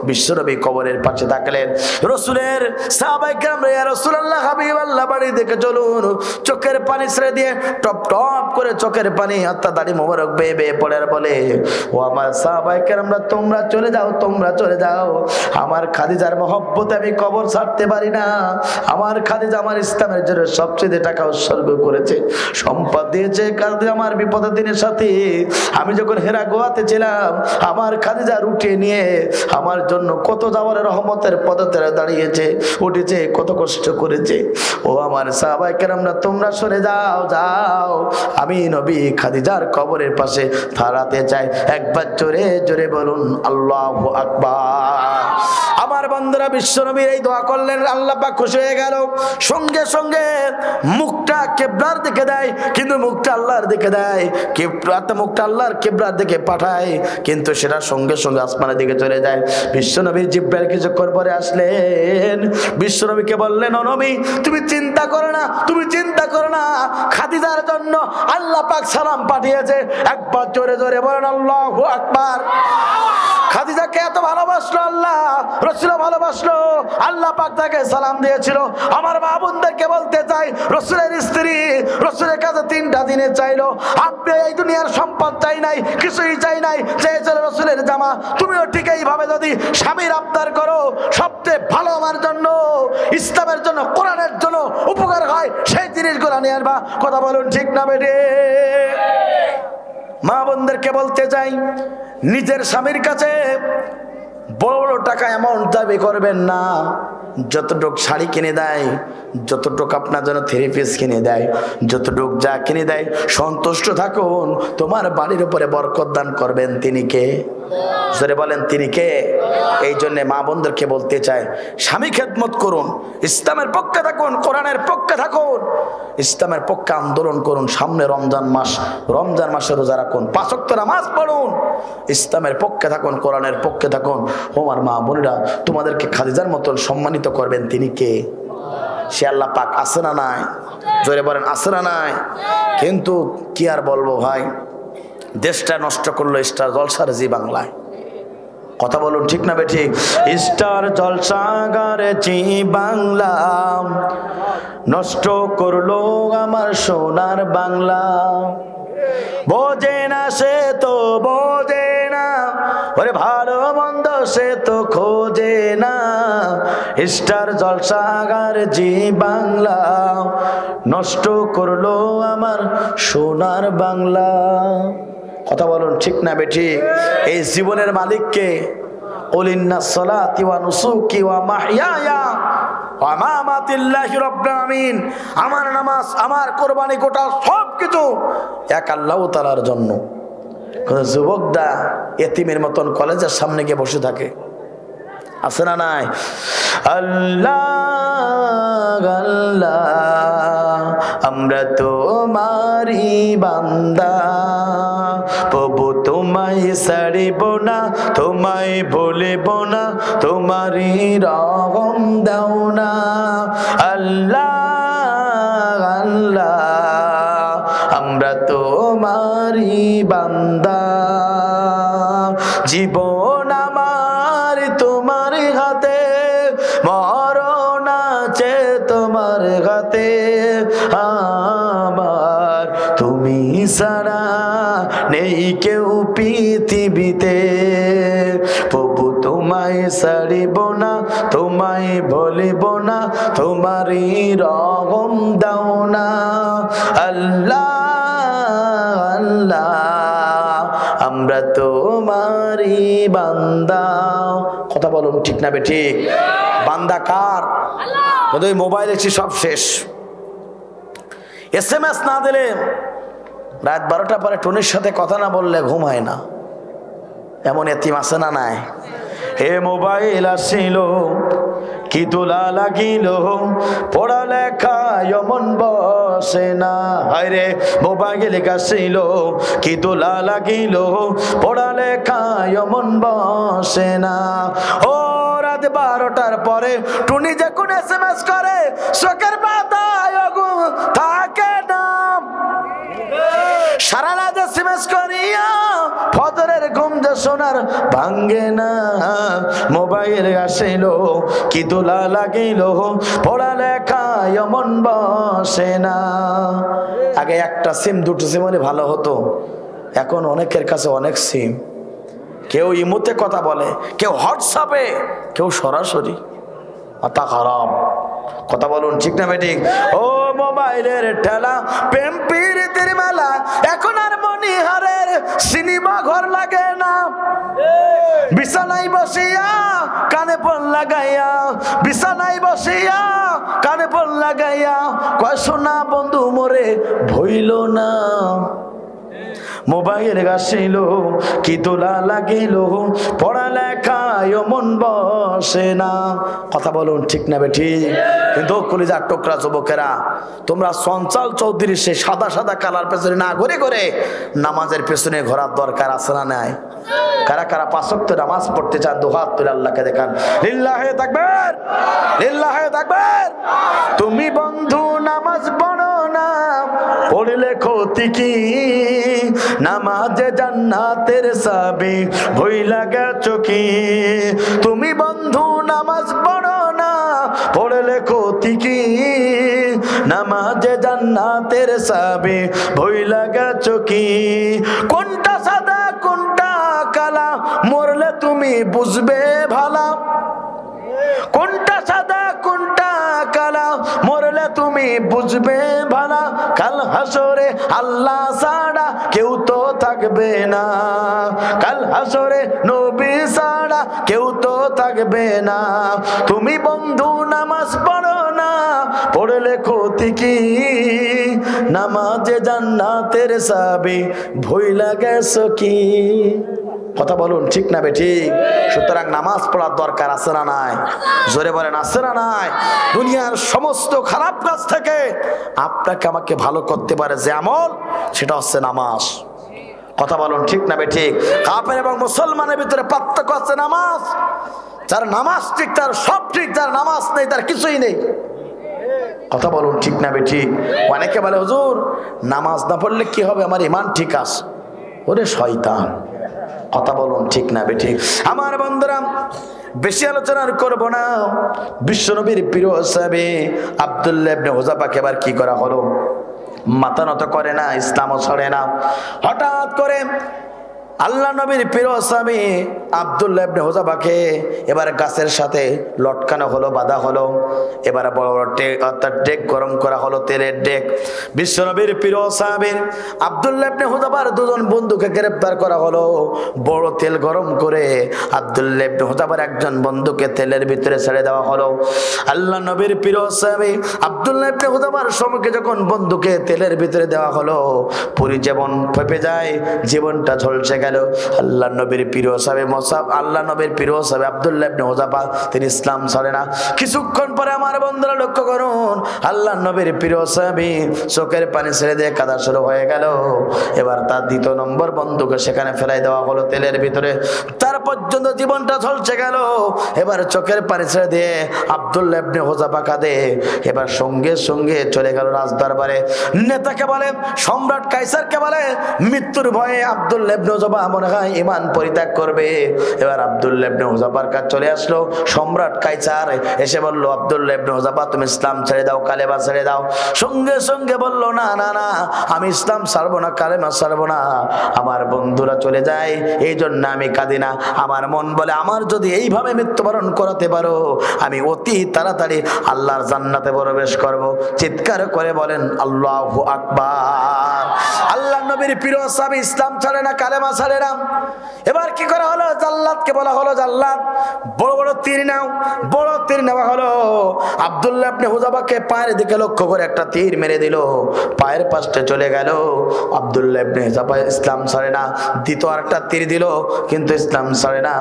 বিশ্বনবী কবরের পাশে থাকলেন। রাসূলের সাহাবায়ে কেরাম, ইয়া রাসূলুল্লাহ হাবিবাল্লাহ বাড়ি দেখে চলুন, চোখের পানি ছেড়ে দিয়ে টপ টপ করে চোখের পানি অর্থাৎ দাড়ি মোবারক বেয়ে বেয়ে পড়ে আর বলে, ও আমার সাহাবায়ে কেরামরা তোমরা চলে যাও, তোমরা চলে যাও, আমার খাদিজার মহব্বতে আমি কবর ছাড়তে পারি না। আমার খাদিজা আমার ইসলামের জন্য সবচেয়ে টাকা উৎসর্গ করেছে, সম্পদ দিয়েছে। খাদিজা আমার বিপদের দিনের সাথে, আমি যখন হেরা গোয়াতে ছিলাম আমার খাদিজা উঠিয়ে নিয়ে আমার জন্য কত যাওয়ার রহমতের পদতলে দাঁড়িয়েছে, উঠেছে, কত কষ্ট করেছে। ও আমার সাহাবায়ে কেরামরা তোমরা সরে যাও, যাও, আমি নবী খাদিজার কবরের পাশে দাঁড়াতে চাই। একবার জোরে জোরে বলুন আল্লাহু আকবার। আমার বন্ধুরা বিশ্বনবীর এই দোয়া করলেন, আল্লাহ পাক খুশি হয়ে গেল। সঙ্গে সঙ্গে মুখটা কিবলার দিকে দেয়, কিন্তু মুখটা আল্লাহর দিকে দেয়, মুখটা আল্লাহর কিবলার দিকে পাঠায়, কিন্তু সেটা সঙ্গে সঙ্গে আসমানের দিকে চলে যায়। বিশ্বনবী জিব্রাইল কিছুক্ষণ পরে আসলেন, বিশ্বনবীকে বললেন, ও নবী তুমি চিন্তা করো না, তুমি চিন্তা করো না, খাদিজার জন্য আল্লাহ পাক সালাম পাঠিয়েছে। একবার জোরে জোরে বলেন আল্লাহু আকবার। খাদিজাকে এত ভালোবাসলো আল্লাহ, রাসূল ভালোবাসলো, আল্লাহ পাক তাকে সালাম দিয়েছিল। আমার মা বোনদেরকে বলতে চাই, রাসূলের স্ত্রী রাসূলের কাছে 3টা দিনে চাইলো, আপনি এই দুনিয়ার সম্পদ চাই নাই, কিছুই চাই নাই, চেয়েছিল রাসূলের জামা। তুমিও ঠিক এইভাবে যদি স্বামীর আবদার করো, সবচেয়ে ভালো আমার জন্য, ইসলামের জন্য, কোরআনের জন্য উপকার হয় সেই জিনিসগুলো নিয়ে আসবা। কথা বলুন ঠিক না বেটে? মা বোনদেরকে বলতে চাই, নিজের স্বামীর কাছে বড় বড় টাকা অ্যামাউন্ট দাবি করবেন না। যতটুক শাড়ি কিনে দেয়, যতটুক আপনার জন্য 3 পিস কিনে দেয়, যতটুক যা কিনে দেয় সন্তুষ্ট থাকুন। তোমার বাড়ির উপরে বরকত দান করবেন তিনি কে? জোরে বলেন তিনি কে? এই জন্য মা বোনদেরকে বলতে চাই, স্বামী খেদমত করুন, ইসলামের পক্ষে থাকুন, কোরআনের পক্ষে থাকুন, ইসলামের পক্ষে আন্দোলন করুন। সামনে রমজান মাস, রমজান মাসে রোজা রাখুন, 5 ওয়াক্ত নামাজ পড়ুন, ইসলামের পক্ষে থাকুন, কোরআনের পক্ষে থাকুন। আমার মা বোনেরা, তোমাদেরকে খাদিজার মতন সম্মানিত করবেন তিনি কে? সে আল্লাহ পাক। আছে না নাই? জোরে বলেন আছে না নাই? কিন্তু কি আর বলবো ভাই, দেশটা নষ্ট করলো স্টার জলসার জি বাংলায়। কথা বলুন ঠিক না বেঠিক? স্টার জলসাগার জি বাংলা নষ্ট করলো আমার সোনার বাংলা। বোঝে না সে তো বোঝে না, ওরে ভালো মন্দ সে তো খোঁজে না। স্টার জলসাগার জি বাংলা নষ্ট করলো আমার সোনার বাংলা। কথা বলুন ঠিক না বেঠি? এই জীবনের মালিককে, উলিন্না সলাতি ওয়া নুসুকি ওয়া মাহইয়ায়া ওয়া মামাতি লিল্লাহি রাব্বিল আলামিন, আমার নামাজ, আমার কুরবানি, গোটা সবকিছু এক আল্লাহ তাআলার জন্য। কোন যুবকদা এতিমের মতন কলেজের সামনে গিয়ে বসে থাকে, আছে না নাই? আল্লাহ আল্লাহ আমরা তোমারি বান্দা, প্রভু তোমায় ছাড়িব না, তোমায় ভুলিব না, তোমারি রহম দাও না। আল্লাহ আল্লাহ আমরা তোমারি বান্দা, জীবন আমার তোমার হাতে, মরণ হাতে আমার, তুমি ছাড়া নেই কেউ পৃথিবীতে। প্রভু তোমায় ছাড়িব না, তোমায় বলিব না, তোমারই রহম দাও না। আল্লাহ আল্লাহ আমরা তোমারই বান্দা। কথা বলুন ঠিক না বেঠিক? বান্দা কার? ওই মোবাইলে সব শেষ। SMS না দিলে, রাত 12টা পরে টুনির সাথে কথা না বললে ঘুম হয় না, এমন এতিম আছে না নাই? হে মোবাইল আসিল কি তোলা লাগিল, পড়ালেখা মন বসে না। হায়রে মোবাইল আসিল কি তোলা লাগিল, পড়ালেখা মন বসে না। ও রাত 12টার পরে টুনি যখন SMS করে, চোখের পাতায় থাকে না। সারা রাত SMS করিয়া ফজরের ঘুম যে সোনার ভাঙ্গে না। মোবাইল আসিল কি তোলা লাগিল, পড়ালেখা মন বসে না। আগে একটা সিম দুটো সিম হলে ভালো হতো, এখন অনেকের কাছে অনেক সিম। কেউ ইমোতে কথা বলে, কেউ হোয়াটসঅ্যাপে, কেউ সরাসরি। মাথা খারাপ। কথা বলুন ঠিক না বেঠিক? ও মোবাইলের ঠেলা, প্রেম প্রীতির মেলা, এখন আর মনিহারের সিনেমা ঘর লাগে না। বিছানায় বসিয়া কানে ফোন লাগাইয়া, বিছানায় বসিয়া কানে ফোন লাগাইয়া কয় শোনা বন্ধু মোরে ভইল না। মোবাইল গাছিল কি তোলা লাগিল, পড়ালেখায় মন বসে না। কথা বলুন ঠিক না বেঠি? কিন্তু কলিজার টুকরা যুবকেরা, তোমরা সঞ্চাল চৌধুরী সে সাদা সাদা কালার পেছনে না ঘুরে ঘুরে নামাজের পেছনে ঘোরার দরকার আছে না নাই? কারা কারা 5 ওয়াক্ত নামাজ পড়তে চান দু হাত তুলে আল্লাহকে দেখান। লিল্লাহে তাকবীর, লিল্লাহে তাকবীর। তুমি বন্ধু নামাজ পড়ো না, পড়লে ক্ষতি কি? নামাজে জান্নাতের চাবি ভুইলা গেছো কি? তুমি বন্ধু নামাজ পড়ো না, পড়লে ক্ষতি কি? নামাজে জান্নাতের চাবি ভুইলা গেছো কি? কোনটা সাদা কোনটা কালা মরলে তুমি বুঝবে ভালা। কোনটা সাদা কোনটা কালা মরলে তুমি বুঝবে ভালা। কাল হাসরে আল্লাহ ছাড়া কেউ তো থাকবে না, কাল হাসরে নবী ছাড়া কেউ তো থাকবে না। তুমি বন্ধু নামাজ পড়ো না, পড়লে ক্ষতি কি? নামাজে জান্নাতের চাবি ভুইলা গেছো কি? কথা বলুন ঠিক না বেঠি? সুতরাং নামাজ পড়ার দরকার আছে না নাই? জোরে বলেন আছে না নাই? দুনিয়ার সমস্ত খারাপ কাজ থেকে আপনাকে আমাকে ভালো করতে পারে যে আমল, সেটা হচ্ছে নামাজ। কথা বলুন ঠিক না বেঠিক? কাফের এবং মুসলমানের ভিতরে পার্থক্য আছে নামাজ। যার নামাজ ঠিক তার সব ঠিক, যার নামাজ নেই তার কিছুই নেই। কথা বলুন ঠিক না বেঠিক? অনেকে বলে হুজুর নামাজ না পড়লে কি হবে, আমার ঈমান ঠিক আছে। ওরে শয়তান। কথা বলুন ঠিক না বেঠিক? আমার বন্ধুরা বেশি আলোচনা করব না। বিশ্বনবীর প্রিয় সাহাবী আব্দুল্লাহ ইবনে হুযাফাকে এবার কি করা হলো? মাথা নত করে না, ইসলামও ছাড়ে না। হঠাৎ করে আল্লাহ নবীর প্রিয় সাহাবী আব্দুল্লাহ ইবনে হুযাফাকে এবার গাছের সাথে লটকানো হলো, বাঁধা হলো। এবার বড় বড় ডেক গরম করা হলো, তেলের ডেক। বিশ্বনবীর প্রিয় সাহাবী আব্দুল্লাহ ইবনে হুযাফার দুজন বন্ধুকে গ্রেফতার করা হলো। বড় তেল গরম করে আব্দুল্লাহ ইবনে হুযাফার একজন বন্ধুকে তেলের ভিতরে ছেড়ে দেওয়া হলো। আল্লাহ নবীর প্রিয় সাহাবী আব্দুল্লাহ ইবনে হুযাফার সম্মুখে যখন বন্ধুকে তেলের ভিতরে দেওয়া হলো, পুরি যেমন ফেপে যায়, জীবনটা ঝলসে গেল। আল্লাহ নবীর প্রিয় সাহাবী আল্লাহ নবীর প্রিয় সাহাবী আব্দুল্লাহ ইবনে হুযাফা তিনি ইসলাম ছাড়ে না। কিছুক্ষণ পরে আমার বন্ধুরা লক্ষ্য করুন, আল্লাহ নবীর প্রিয় সাহাবী চোখের পানি ছেড়ে দিয়ে কাঁদা শুরু হয়ে গেল। এবার তার দ্বিতীয় নম্বর বন্ধুকে সেখানে ফেলাই দেওয়া হলো তেলের ভিতরে। তার পর্যন্ত জীবনটা ঝলসে গেল। এবার চোখের পানি ছেড়ে দিয়ে আব্দুল্লাহ ইবনে হুযাফা কাঁদে। এবার সঙ্গে সঙ্গে চলে গেল রাজদরবারে। নেতাকে বলে, সম্রাট কাইসারকে বলে, মৃত্যুর ভয়ে আব্দুল্লাহ ইবনে হুযাফা হুজাফা মনে হয় ঈমান পরিত্যাগ করবে। এবার আব্দুল্লাহ ইবনে হুযাফার কাছে চলে আসলো সম্রাট কাইসার, এসে বলল আব্দুল্লাহ ইবনে হুযাফা তুমি ইসলাম ছেড়ে দাও, কালেমা ছেড়ে দাও। সঙ্গে সঙ্গে বলল না না না, আমি ইসলাম ছাড়বো না, কালেমা ছাড়বো না। আমার বন্ধুরা চলে যায় এই জন্য আমি কাঁদি না। আমার মন বলে আমার যদি এইভাবে মৃত্যুবরণ করাতে পারো আমি অতি তাড়াতাড়ি আল্লাহর জান্নাতে প্রবেশ করব। চিৎকার করে বলেন আল্লাহু আকবার। আল্লাহ নবীর প্রিয় সাহাবী ইসলাম ছাড়ে না, কালেমা ছাড়ে না। এবার কি করা হলো, জাল্লাদকে বলা হলো জাল্লাদ বড় বড় তীর নাও। বড় তীর নেওয়া হলো। আব্দুল্লাহ ইবনে হুযাফাকে পায়ের দিকে লক্ষ্য করে একটা তীর মেরে দিল, পায়ের পাশে চলে গেল। আব্দুল্লাহ ইবনে হুযাফা ইসলাম ছাড়ে না, দ্বিতীয় আরেকটা তীর দিল কিন্তু ইসলাম ছাড়ে না।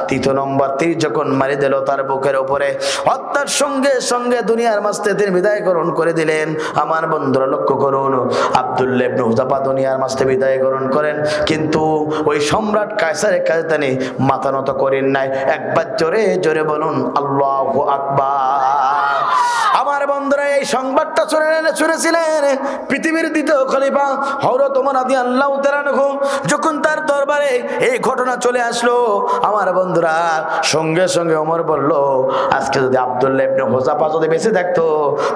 তৃতীয় নম্বর তীর যখন মারি দিল তার বুকের উপরে, হত্যার সঙ্গে সঙ্গে দুনিয়ার মাঝ থেকে তিনি বিদায় গ্রহণ করে দিলেন। আমার বন্ধুরা লক্ষ্য করুন, আব্দুল্লাহ ইবনে হুযাফা দুনিয়ার মাঝ থেকে বিদায় গ্রহণ করেন কিন্তু ওই সম্রাট কায়সারের কাছে তিনি মাথা নত করেন নাই। একবার জোরে জোরে বলুন আল্লাহু আকবার। আমার বন্ধুরা এই সংবাদটা শুনেছিলেন পৃথিবীর দ্বিতীয় খলিফা হযরত ওমর রাদিয়াল্লাহু তাআলা আনহু। যখন তার দরবারে এই ঘটনা চলে আসলো আমার বন্ধুরা সঙ্গে সঙ্গে ওমর বলল আজকে যদি আব্দুল্লাহ ইবনে হুযাফা যদি বেঁচে থাকতো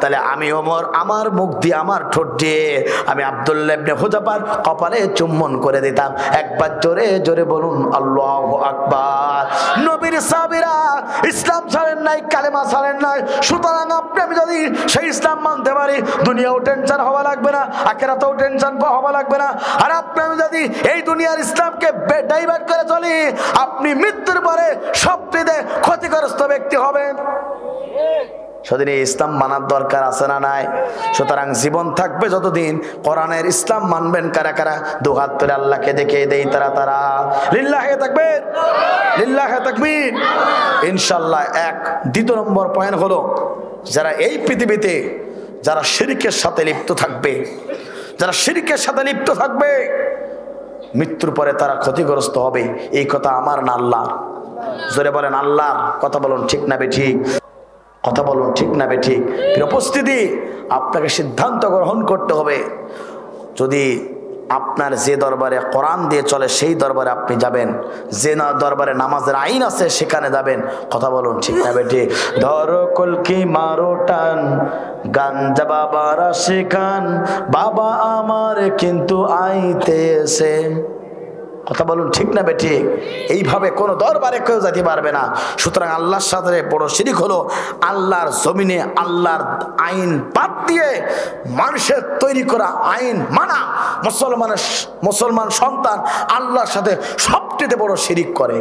তাহলে আমি ওমর আমার মুখ দিয়ে আমার ঠোঁট দিয়ে আমি আব্দুল্লাহ ইবনে হুযাফার কপালে চুম্বন করে দিতাম। একবার জোরে জোরে বলুন আল্লাহু আকবার। নবীর সাহাবীরা ইসলাম ছাড়েন নাই, কালেমা ছাড়েন নাই। সুতরাং আপনি আমি যদি সেই ইসলাম মানতে পারি দুনিয়াও টেনশন হওয়া লাগবে না, আখিরাতেও টেনশন হওয়া লাগবে না। আর আপনি আমি যদি এই দুনিয়ার ইসলামকে ডাইভার্ট করে চলি আপনি মৃত্যুর পরে সবচেয়ে ক্ষতিগ্রস্ত ব্যক্তি হবেন। সেদিন এই ইসলাম মানার দরকার আছে না নাই? সুতরাং জীবন থাকবে যতদিন কোরআনের ইসলাম মানবেন কারা কারা? দুহাত তুলে আল্লাহকে দেখিয়ে দেই তারা তারা লিল্লাহে তাকবীর, লিল্লাহে তাকবীর। ইনশাআল্লাহ এক দ্বিতীয় নম্বর পয়েন্ট হলো যারা এই পৃথিবীতে যারা শিরকের সাথে লিপ্ত থাকবে, যারা শিরকের সাথে লিপ্ত থাকবে মৃত্যুর পরে তারা ক্ষতিগ্রস্ত হবে। এই কথা আমার না আল্লাহর। জোরে বলেন আল্লাহর। কথা বলুন ঠিক না বেঠিক? কথা বলুন ঠিক না বেঠিক? উপস্থিতি আপনাকে সিদ্ধান্ত গ্রহণ করতে হবে। যদি আপনার যে দরবারে কোরআন দিয়ে চলে সেই দরবারে আপনি যাবেন, যে না দরবারে নামাজের আইন আছে সেখানে যাবেন। কথা বলুন ঠিক না বেঠিক? ধরো কলকি মারো টান গাঞ্জা বাবারা শেখান বাবা আমার কিন্তু আইতেছে। কথা বলুন ঠিক না বেঠিক? এইভাবে কোনো দরবারে কেউ যেতে পারবে না। সুতরাং আল্লাহর সাথে বড় শিরক হলো আল্লাহর জমিনে আল্লাহর আইন বাদ দিয়ে মানুষের তৈরি করা আইন মানা। মুসলমান সন্তান আল্লাহর সাথে সবচেয়ে বড় শিরক করে।